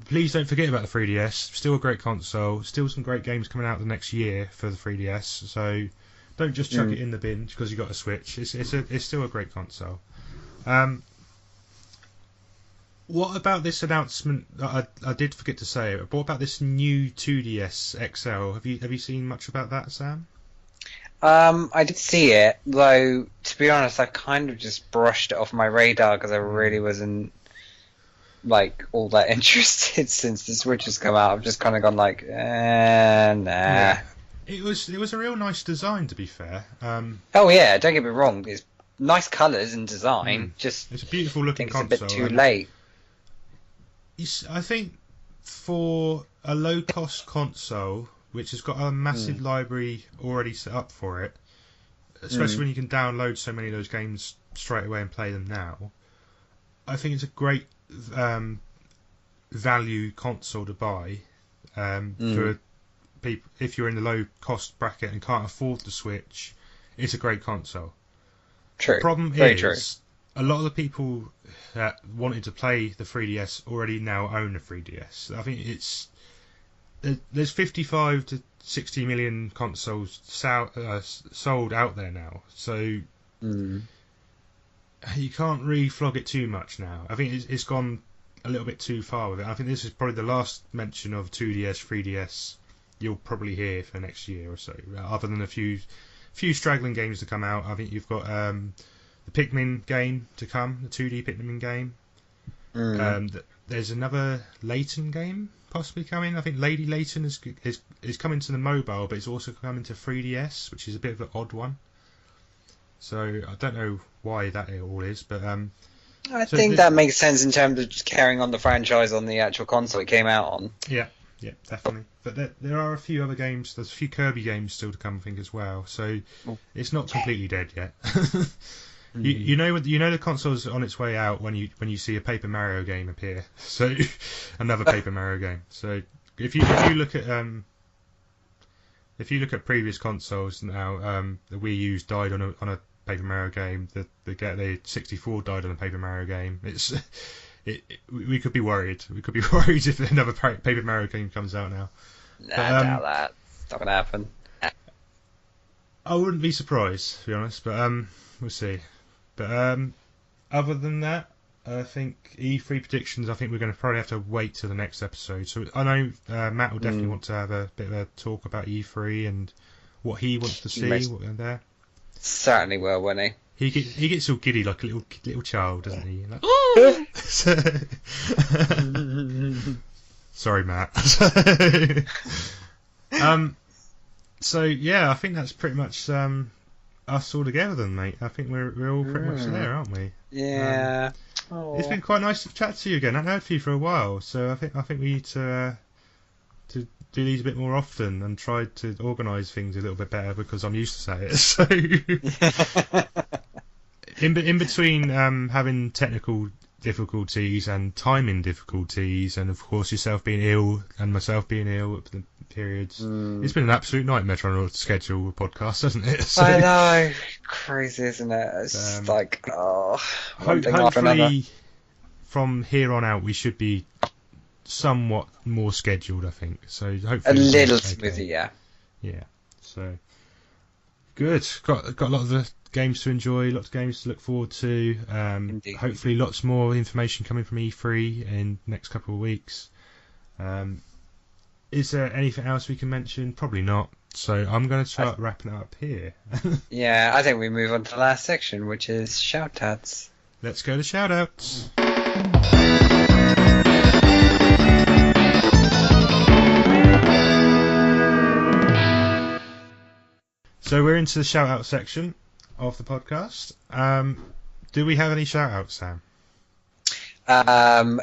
please don't forget about the 3DS. Still a great console. Still some great games coming out the next year for the 3DS. So don't just chuck it in the bin because you got a Switch. It's still a great console. What about this announcement? I did forget to say it. What about this new 2DS XL? Have you seen much about that, Sam? I did see it, though. To be honest, I kind of just brushed it off my radar because I really wasn't all that interested since the Switch has come out. I've just kind of gone nah. Yeah. It was a real nice design, to be fair. Oh yeah, don't get me wrong. It's nice colours and design. Just it's a beautiful looking console. It's a bit too late. I think for a low cost console, which has got a massive library already set up for it, especially when you can download so many of those games straight away and play them now, I think it's a great value console to buy for people. If you're in the low cost bracket and can't afford the Switch, it's a great console. True. The problem Very is true. A lot of the people that wanted to play the 3DS already now own a 3DS. I think there's 55 to 60 million consoles sold out there now, so you can't really flog it too much now. I think it's gone a little bit too far with it. I think this is probably the last mention of 2DS, 3DS you'll probably hear for next year or so, other than a few straggling games to come out. I think you've got the Pikmin game to come, the 2D Pikmin game. There's another Layton game possibly coming. I think Lady Layton is coming to the mobile, but it's also coming to 3DS, which is a bit of an odd one. So I don't know why that all is, but I think that makes sense in terms of just carrying on the franchise on the actual console it came out on. Yeah, definitely. But there are a few other games. There's a few Kirby games still to come, I think, as well. So it's not completely dead yet. You know the console's on its way out when you see a Paper Mario game appear. So another Paper Mario game. So if you look at previous consoles now, the Wii U's died on a Paper Mario game. The 64 died on a Paper Mario game. We could be worried. We could be worried if another Paper Mario game comes out now. Nah, I doubt that. It's not gonna happen. I wouldn't be surprised, to be honest, but we'll see. But other than that, I think E3 predictions, I think we're going to probably have to wait till the next episode. So I know Matt will definitely want to have a bit of a talk about E3 and what he wants to see there. Certainly will, won't he? He gets all giddy like a little child, doesn't he? Like, sorry, Matt. So yeah, I think that's pretty much us all together then, mate. I think we're all pretty much there, aren't we? Yeah. It's been quite nice to chat to you again. I haven't heard from you for a while, so I think we need to do these a bit more often and try to organise things a little bit better because I'm used to say it. So in between having technical difficulties and timing difficulties, and of course yourself being ill and myself being ill at the periods, it's been an absolute nightmare trying to schedule a podcast, hasn't it? So, I know, crazy, isn't it? It's one thing after another. Hopefully from here on out we should be somewhat more scheduled, I think. So hopefully a little smoother, yeah. So good. Got a lot of the games to enjoy, lots of games to look forward to. Hopefully lots more information coming from E3 in the next couple of weeks. Is there anything else we can mention? Probably not. So I'm going to start wrapping it up here. Yeah, I think we move on to the last section, which is shoutouts. let's go to shoutouts. So we're into the shout-out section of the podcast. Do we have any shout-outs, Sam? I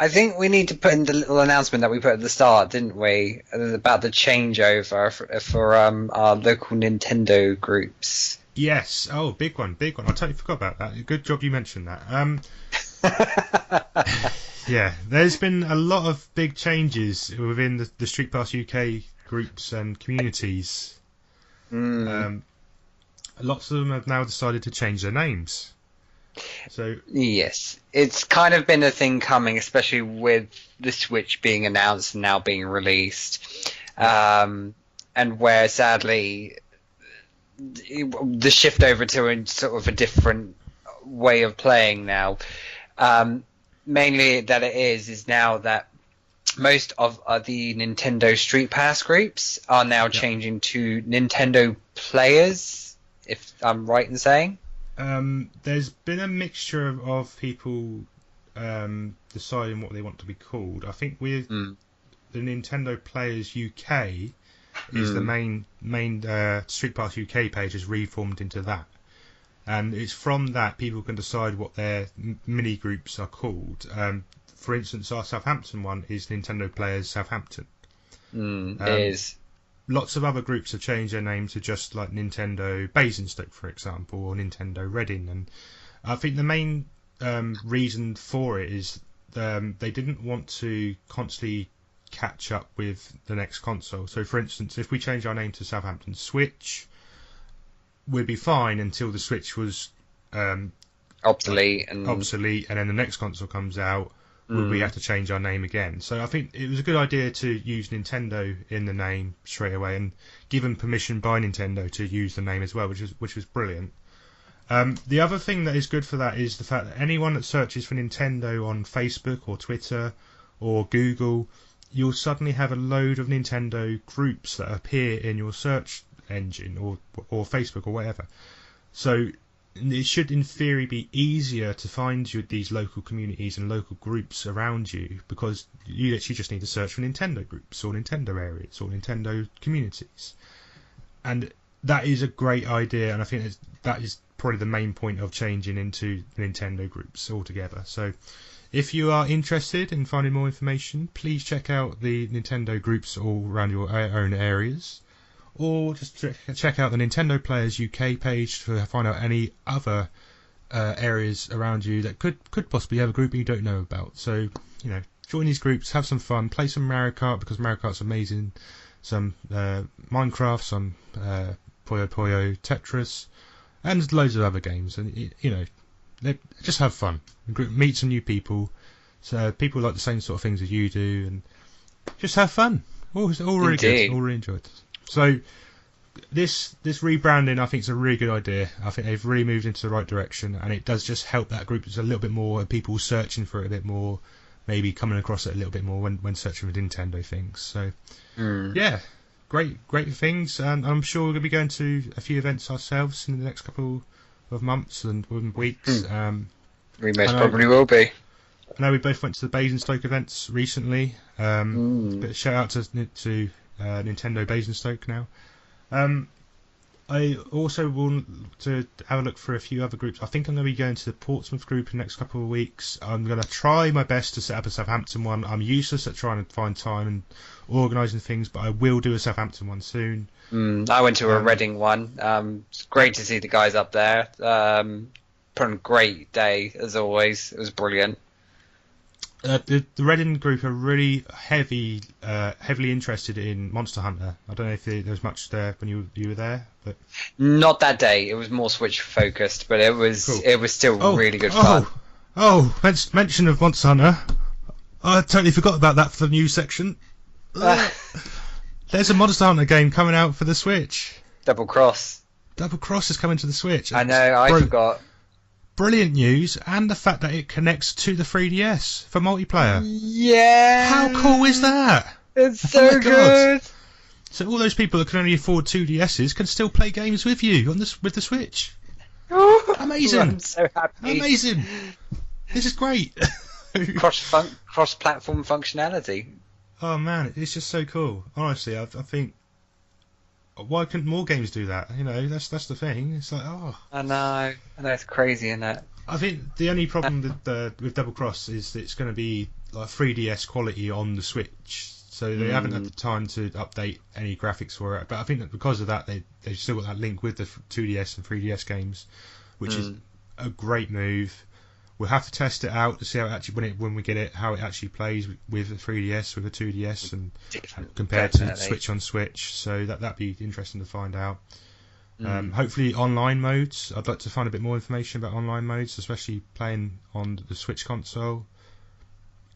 think we need to put in the little announcement that we put at the start, didn't we? About the changeover for our local Nintendo groups. Yes. Oh, big one. I totally forgot about that. Good job you mentioned that. Yeah, there's been a lot of big changes within the Street Pass UK groups and communities. Lots of them have now decided to change their names. So yes, it's kind of been a thing coming, especially with the Switch being announced and now being released, and where sadly the shift over to a sort of a different way of playing now. Mainly that it is now that most of the Nintendo Street Pass groups are now changing to Nintendo Players, if I'm right in saying. There's been a mixture of people deciding what they want to be called. I think with the Nintendo Players UK is the main Street Pass UK page is reformed into that. And it's from that people can decide what their mini groups are called. For instance, our Southampton one is Nintendo Players Southampton. It is. Lots of other groups have changed their name to just like Nintendo Basingstoke, for example, or Nintendo Reading. And I think the main reason for it is they didn't want to constantly catch up with the next console. So, for instance, if we change our name to Southampton Switch, we'd be fine until the Switch was obsolete, and then the next console comes out. We have to change our name again. So I think it was a good idea to use Nintendo in the name straight away and give them permission by Nintendo to use the name as well, which was brilliant. The other thing that is good for that is the fact that anyone that searches for Nintendo on Facebook or Twitter or Google, you'll suddenly have a load of Nintendo groups that appear in your search engine or Facebook or whatever. So it should, in theory, be easier to find these local communities and local groups around you, because you literally just need to search for Nintendo groups or Nintendo areas or Nintendo communities. And that is a great idea, and I think that is probably the main point of changing into Nintendo groups altogether. So if you are interested in finding more information, please check out the Nintendo groups all around your own areas. Or just check out the Nintendo Players UK page to find out any other areas around you that could possibly have a group you don't know about. So, join these groups, have some fun, play some Mario Kart, because Mario Kart's amazing, some Minecraft, some Puyo Puyo, Tetris, and loads of other games. And, just have fun. Meet some new people, so people like the same sort of things as you do, and just have fun. All really good, all really enjoyed. So this rebranding, I think, is a really good idea. I think they've really moved into the right direction, and it does just help that group. There's a little bit more people searching for it a bit more, maybe coming across it a little bit more when searching for Nintendo things. So yeah, great things, and I'm sure we're going to be going to a few events ourselves in the next couple of months and weeks. We most probably will be. I know we both went to the Basingstoke events recently. But shout out to Nintendo Basingstoke now. I also want to have a look for a few other groups. I think I'm going to be going to the Portsmouth group in the next couple of weeks. I'm going to try my best to set up a Southampton one. I'm useless at trying to find time and organising things, but I will do a Southampton one soon. I went to a Reading one. It's great to see the guys up there. Put on a great day, as always. It was brilliant. The Reading group are really heavily interested in Monster Hunter. I don't know if there was much there when you were there, but not that day. It was more Switch focused, but it was cool. It was still really good fun. Mention of Monster Hunter. I totally forgot about that for the news section. There's a Monster Hunter game coming out for the Switch. Double Cross is coming to the Switch. I know. I forgot. Brilliant news, and the fact that it connects to the 3DS for multiplayer. Yeah. How cool is that? It's so good. So all those people that can only afford 2DSs can still play games with you with the Switch. Amazing! I'm so happy. Amazing! This is great! Cross-platform functionality. Oh man, it's just so cool. Honestly, I think, why couldn't more games do that? You know, that's the thing. It's like, oh. I know it's crazy, isn't it? I think the only problem with Double Cross is that it's going to be like 3DS quality on the Switch, so they haven't had the time to update any graphics for it. But I think that because of that, they've still got that link with the 2DS and 3DS games, which is a great move. We'll have to test it out to see how it actually when we get it, how it actually plays with the 3DS, with the 2DS, and compared to Switch on Switch. So that'd be interesting to find out. Hopefully online modes. I'd like to find a bit more information about online modes, especially playing on the Switch console.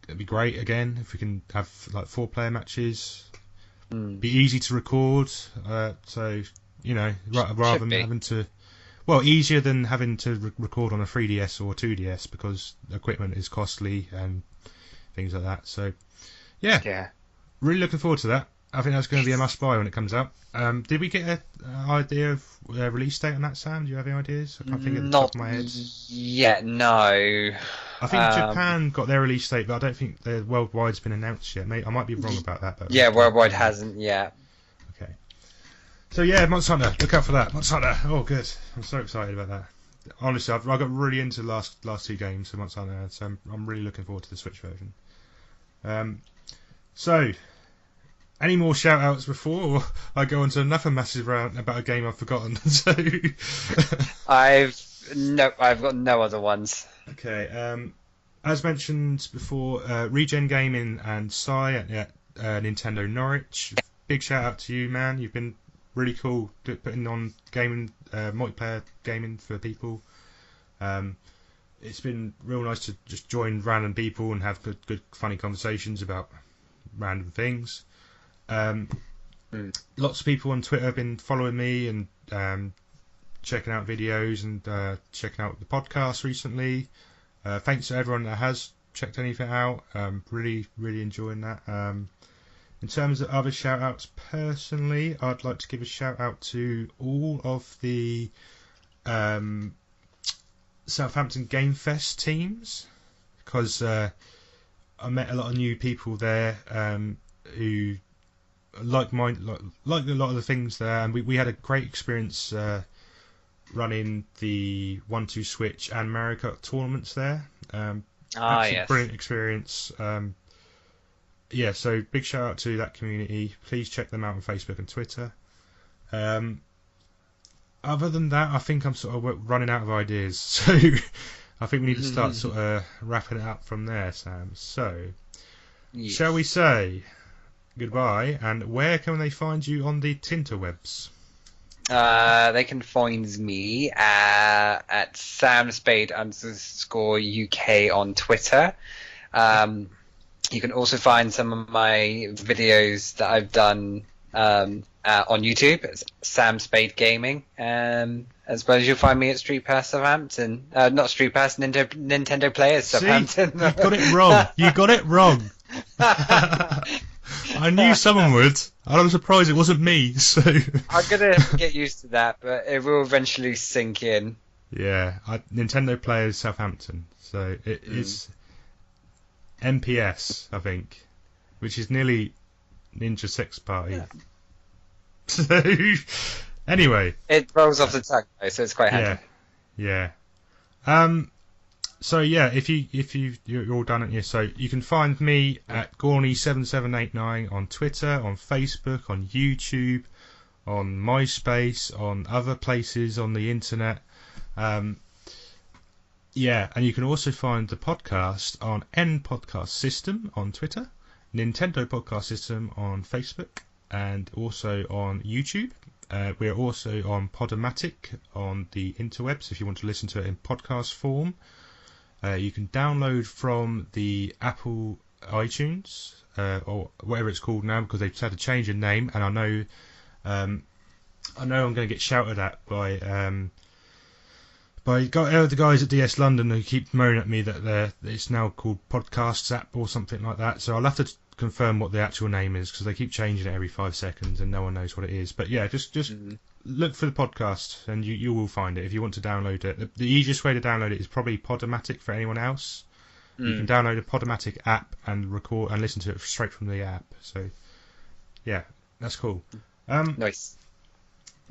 It'd be great again if we can have like 4-player matches. Be easy to record. So you know, rather than having to. Well, easier than having to record on a 3DS or 2DS because equipment is costly and things like that. So, yeah. Really looking forward to that. I think that's going to be a must-buy when it comes out. Did we get an idea of release date on that, Sam? Do you have any ideas? I can't think of the top of my head. No. I think Japan got their release date, but I don't think the worldwide's been announced yet. I might be wrong about that. But worldwide hasn't yet. Okay. So yeah, Monster Hunter, look out for that. Monster Hunter, oh good. I'm so excited about that. Honestly, I got really into the last 2 games of Monster Hunter, so I'm really looking forward to the Switch version. So, any more shout-outs before I go on to another massive rant about a game I've forgotten? So, I've got no other ones. Okay, as mentioned before, Regen Gaming and Sai at Nintendo Norwich. Big shout out to you, man. You've been really cool putting on gaming, multiplayer gaming for people. It's been real nice to just join random people and have good funny conversations about random things. Lots of people on Twitter have been following me and checking out videos and checking out the podcast recently. Thanks to everyone that has checked anything out. Really enjoying that. In terms of other shout-outs, personally, I'd like to give a shout-out to all of the Southampton Game Fest teams, because I met a lot of new people there who like a lot of the things there, and we had a great experience running the 1-2 Switch and Mario Kart tournaments there. Yes. Brilliant experience. So big shout out to that community. Please check them out on Facebook and Twitter. Other than that, I think I'm sort of running out of ideas, so I think we need to start sort of wrapping it up from there, Sam. So, Shall we say goodbye, and where can they find you on the tinterwebs? They can find me at samspade_UK on Twitter. You can also find some of my videos that I've done on YouTube. It's Sam Spade Gaming. As well as you'll find me at Street Pass Southampton. Not Street Pass, Nintendo Players Southampton. See, you got it wrong. You got it wrong. I knew someone would. I'm surprised it wasn't me. So I'm gonna get used to that, but it will eventually sink in. Yeah, Nintendo Players Southampton. So it is NPS, I think, which is nearly Ninja Sex Party. Yeah. So anyway, it rolls off the tongue, though, so it's quite handy. Yeah. So yeah, if you're all done it, so you can find me at Gorney7789 on Twitter, on Facebook, on YouTube, on MySpace, on other places on the internet. And you can also find the podcast on N Podcast System on Twitter, Nintendo Podcast System on Facebook, and also on YouTube. We're also on Podomatic on the interwebs if you want to listen to it in podcast form. You can download from the Apple iTunes or whatever it's called now, because they've had to change the name, and I know I'm going to get shouted at by the guys at DS London who keep moaning at me that it's now called Podcasts app or something like that. So I'll have to confirm what the actual name is because they keep changing it every 5 seconds and no one knows what it is. But yeah, just look for the podcast and you will find it if you want to download it. The easiest way to download it is probably Podomatic for anyone else. You can download a Podomatic app and record and listen to it straight from the app. So yeah, that's cool. Nice.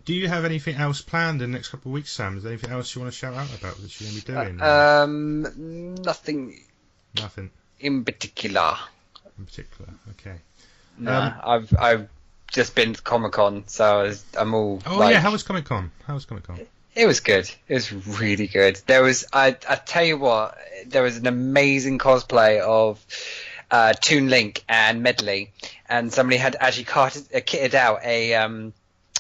Do you have anything else planned in the next couple of weeks, Sam? Is there anything else you want to shout out about that you're going to be doing? Nothing. Nothing in particular. Okay. I've just been to Comic-Con, so I'm all. Oh yeah, how was Comic-Con? It was good. It was really good. There was, I tell you what, there was an amazing cosplay of Toon Link and Medley, and somebody had actually kitted out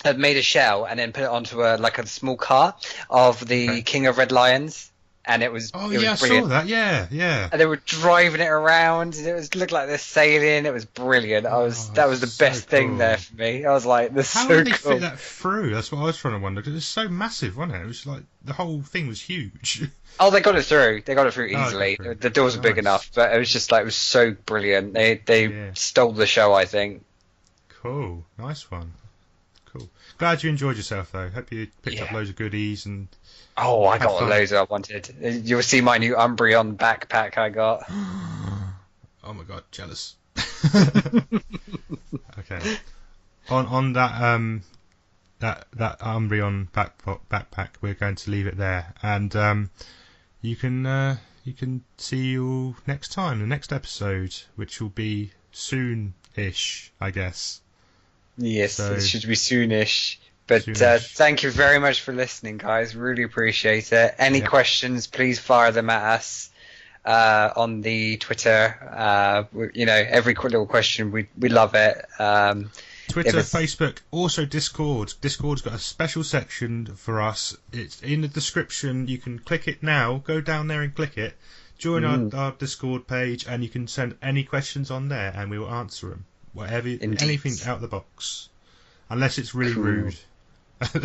had made a shell and then put it onto a small car of the King of Red Lions. And it was. Oh it was yeah, brilliant. I saw that. Yeah. And they were driving it around, and it looked like they're sailing. It was brilliant. That was the best thing there for me. I was like, "This is so cool." How did they fit that through? That's what I was trying to wonder because it was so massive, wasn't it? It was like the whole thing was huge. Oh, they got it through. They got it through easily. The doors were big enough, but it was just it was so brilliant. They stole the show, I think. Cool, nice one. Cool. Glad you enjoyed yourself though. Hope you picked up loads of goodies and. Oh, I got loads I wanted. You'll see my new Umbreon backpack I got. Oh my god, jealous. Okay. On that that Umbreon backpack, we're going to leave it there, and you can see you next time, the next episode, which will be soon-ish, I guess. Yes, it should be soonish. But thank you very much for listening, guys. Really appreciate it. Any questions, please fire them at us on the Twitter. Every little question, we love it. Twitter, Facebook, also Discord. Discord's got a special section for us. It's in the description. You can click it now. Go down there and click it. Join our Discord page, and you can send any questions on there, and we will answer them. Anything out of the box. Unless it's really rude. And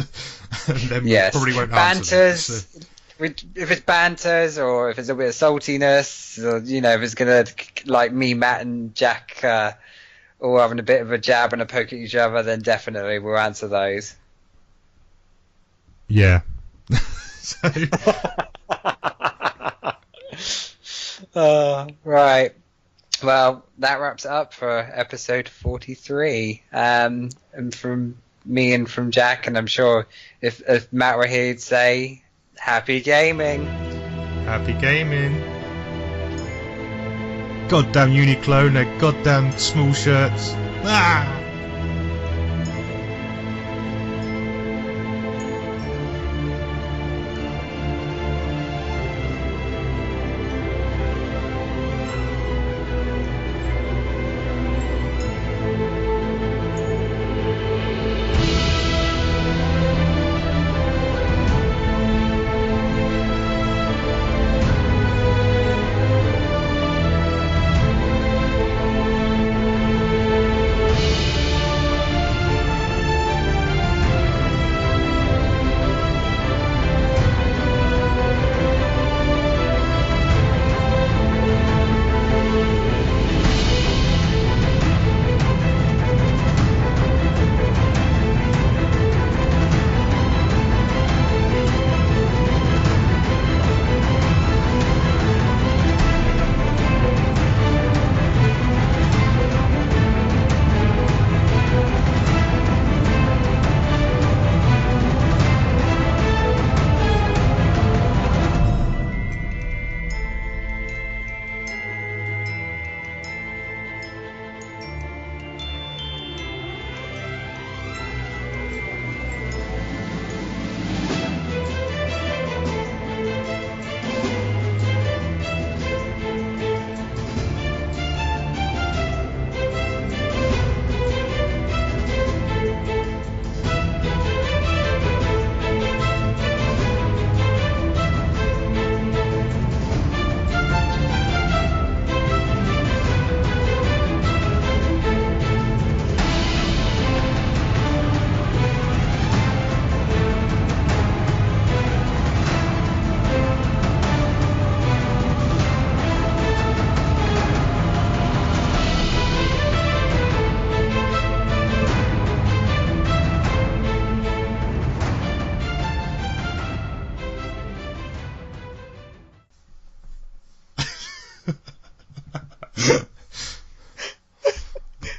then we probably won't banters, answer them, if it's banters or if it's a bit of saltiness, or if it's gonna me, Matt, and Jack all having a bit of a jab and a poke at each other, then definitely we'll answer those. Yeah. Right. Well, that wraps it up for episode 43. And from me and from Jack, and I'm sure if Matt were here, he'd say, happy gaming. Happy gaming. Goddamn Uniqlo and their goddamn small shirts. Ah!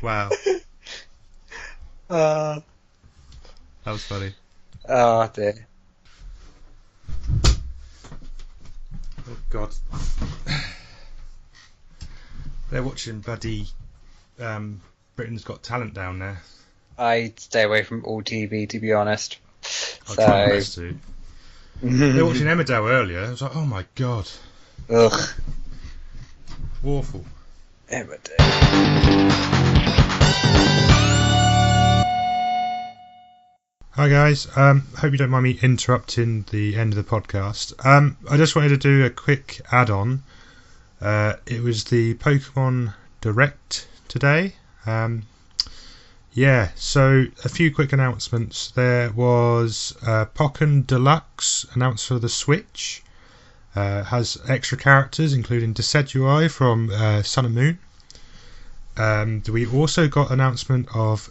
Wow. Uh, That was funny. oh dear. Oh God. They're watching bloody Britain's Got Talent down there. I stay away from all TV, to be honest. I'll try my best to. They were watching Emmerdale earlier. I was like, oh my God. Ugh. Awful. Emmerdale. Hi guys, hope you don't mind me interrupting the end of the podcast. I just wanted to do a quick add-on. It was the Pokemon Direct today. So a few quick announcements. There was Pokken Deluxe announced for the Switch. Has extra characters including Decidueye from Sun and Moon. We also got announcement of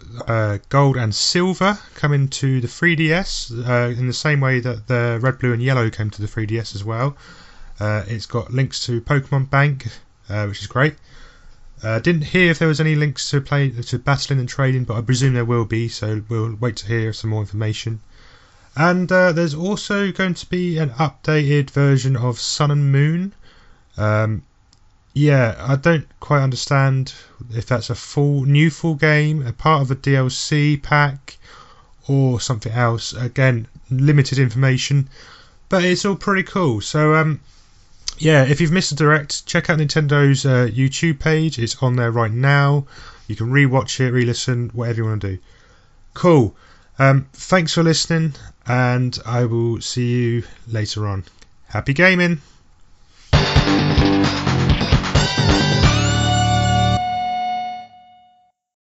Gold and Silver coming to the 3DS in the same way that the Red, Blue and Yellow came to the 3DS as well. It's got links to Pokemon Bank, which is great. Didn't hear if there was any links to battling and trading, but I presume there will be, so we'll wait to hear some more information. And there's also going to be an updated version of Sun and Moon. I don't quite understand if that's a full game, a part of a DLC pack, or something else. Again, limited information, but it's all pretty cool. So, if you've missed the Direct, check out Nintendo's YouTube page. It's on there right now. You can re-watch it, re-listen, whatever you want to do. Cool. Thanks for listening, and I will see you later on. Happy gaming!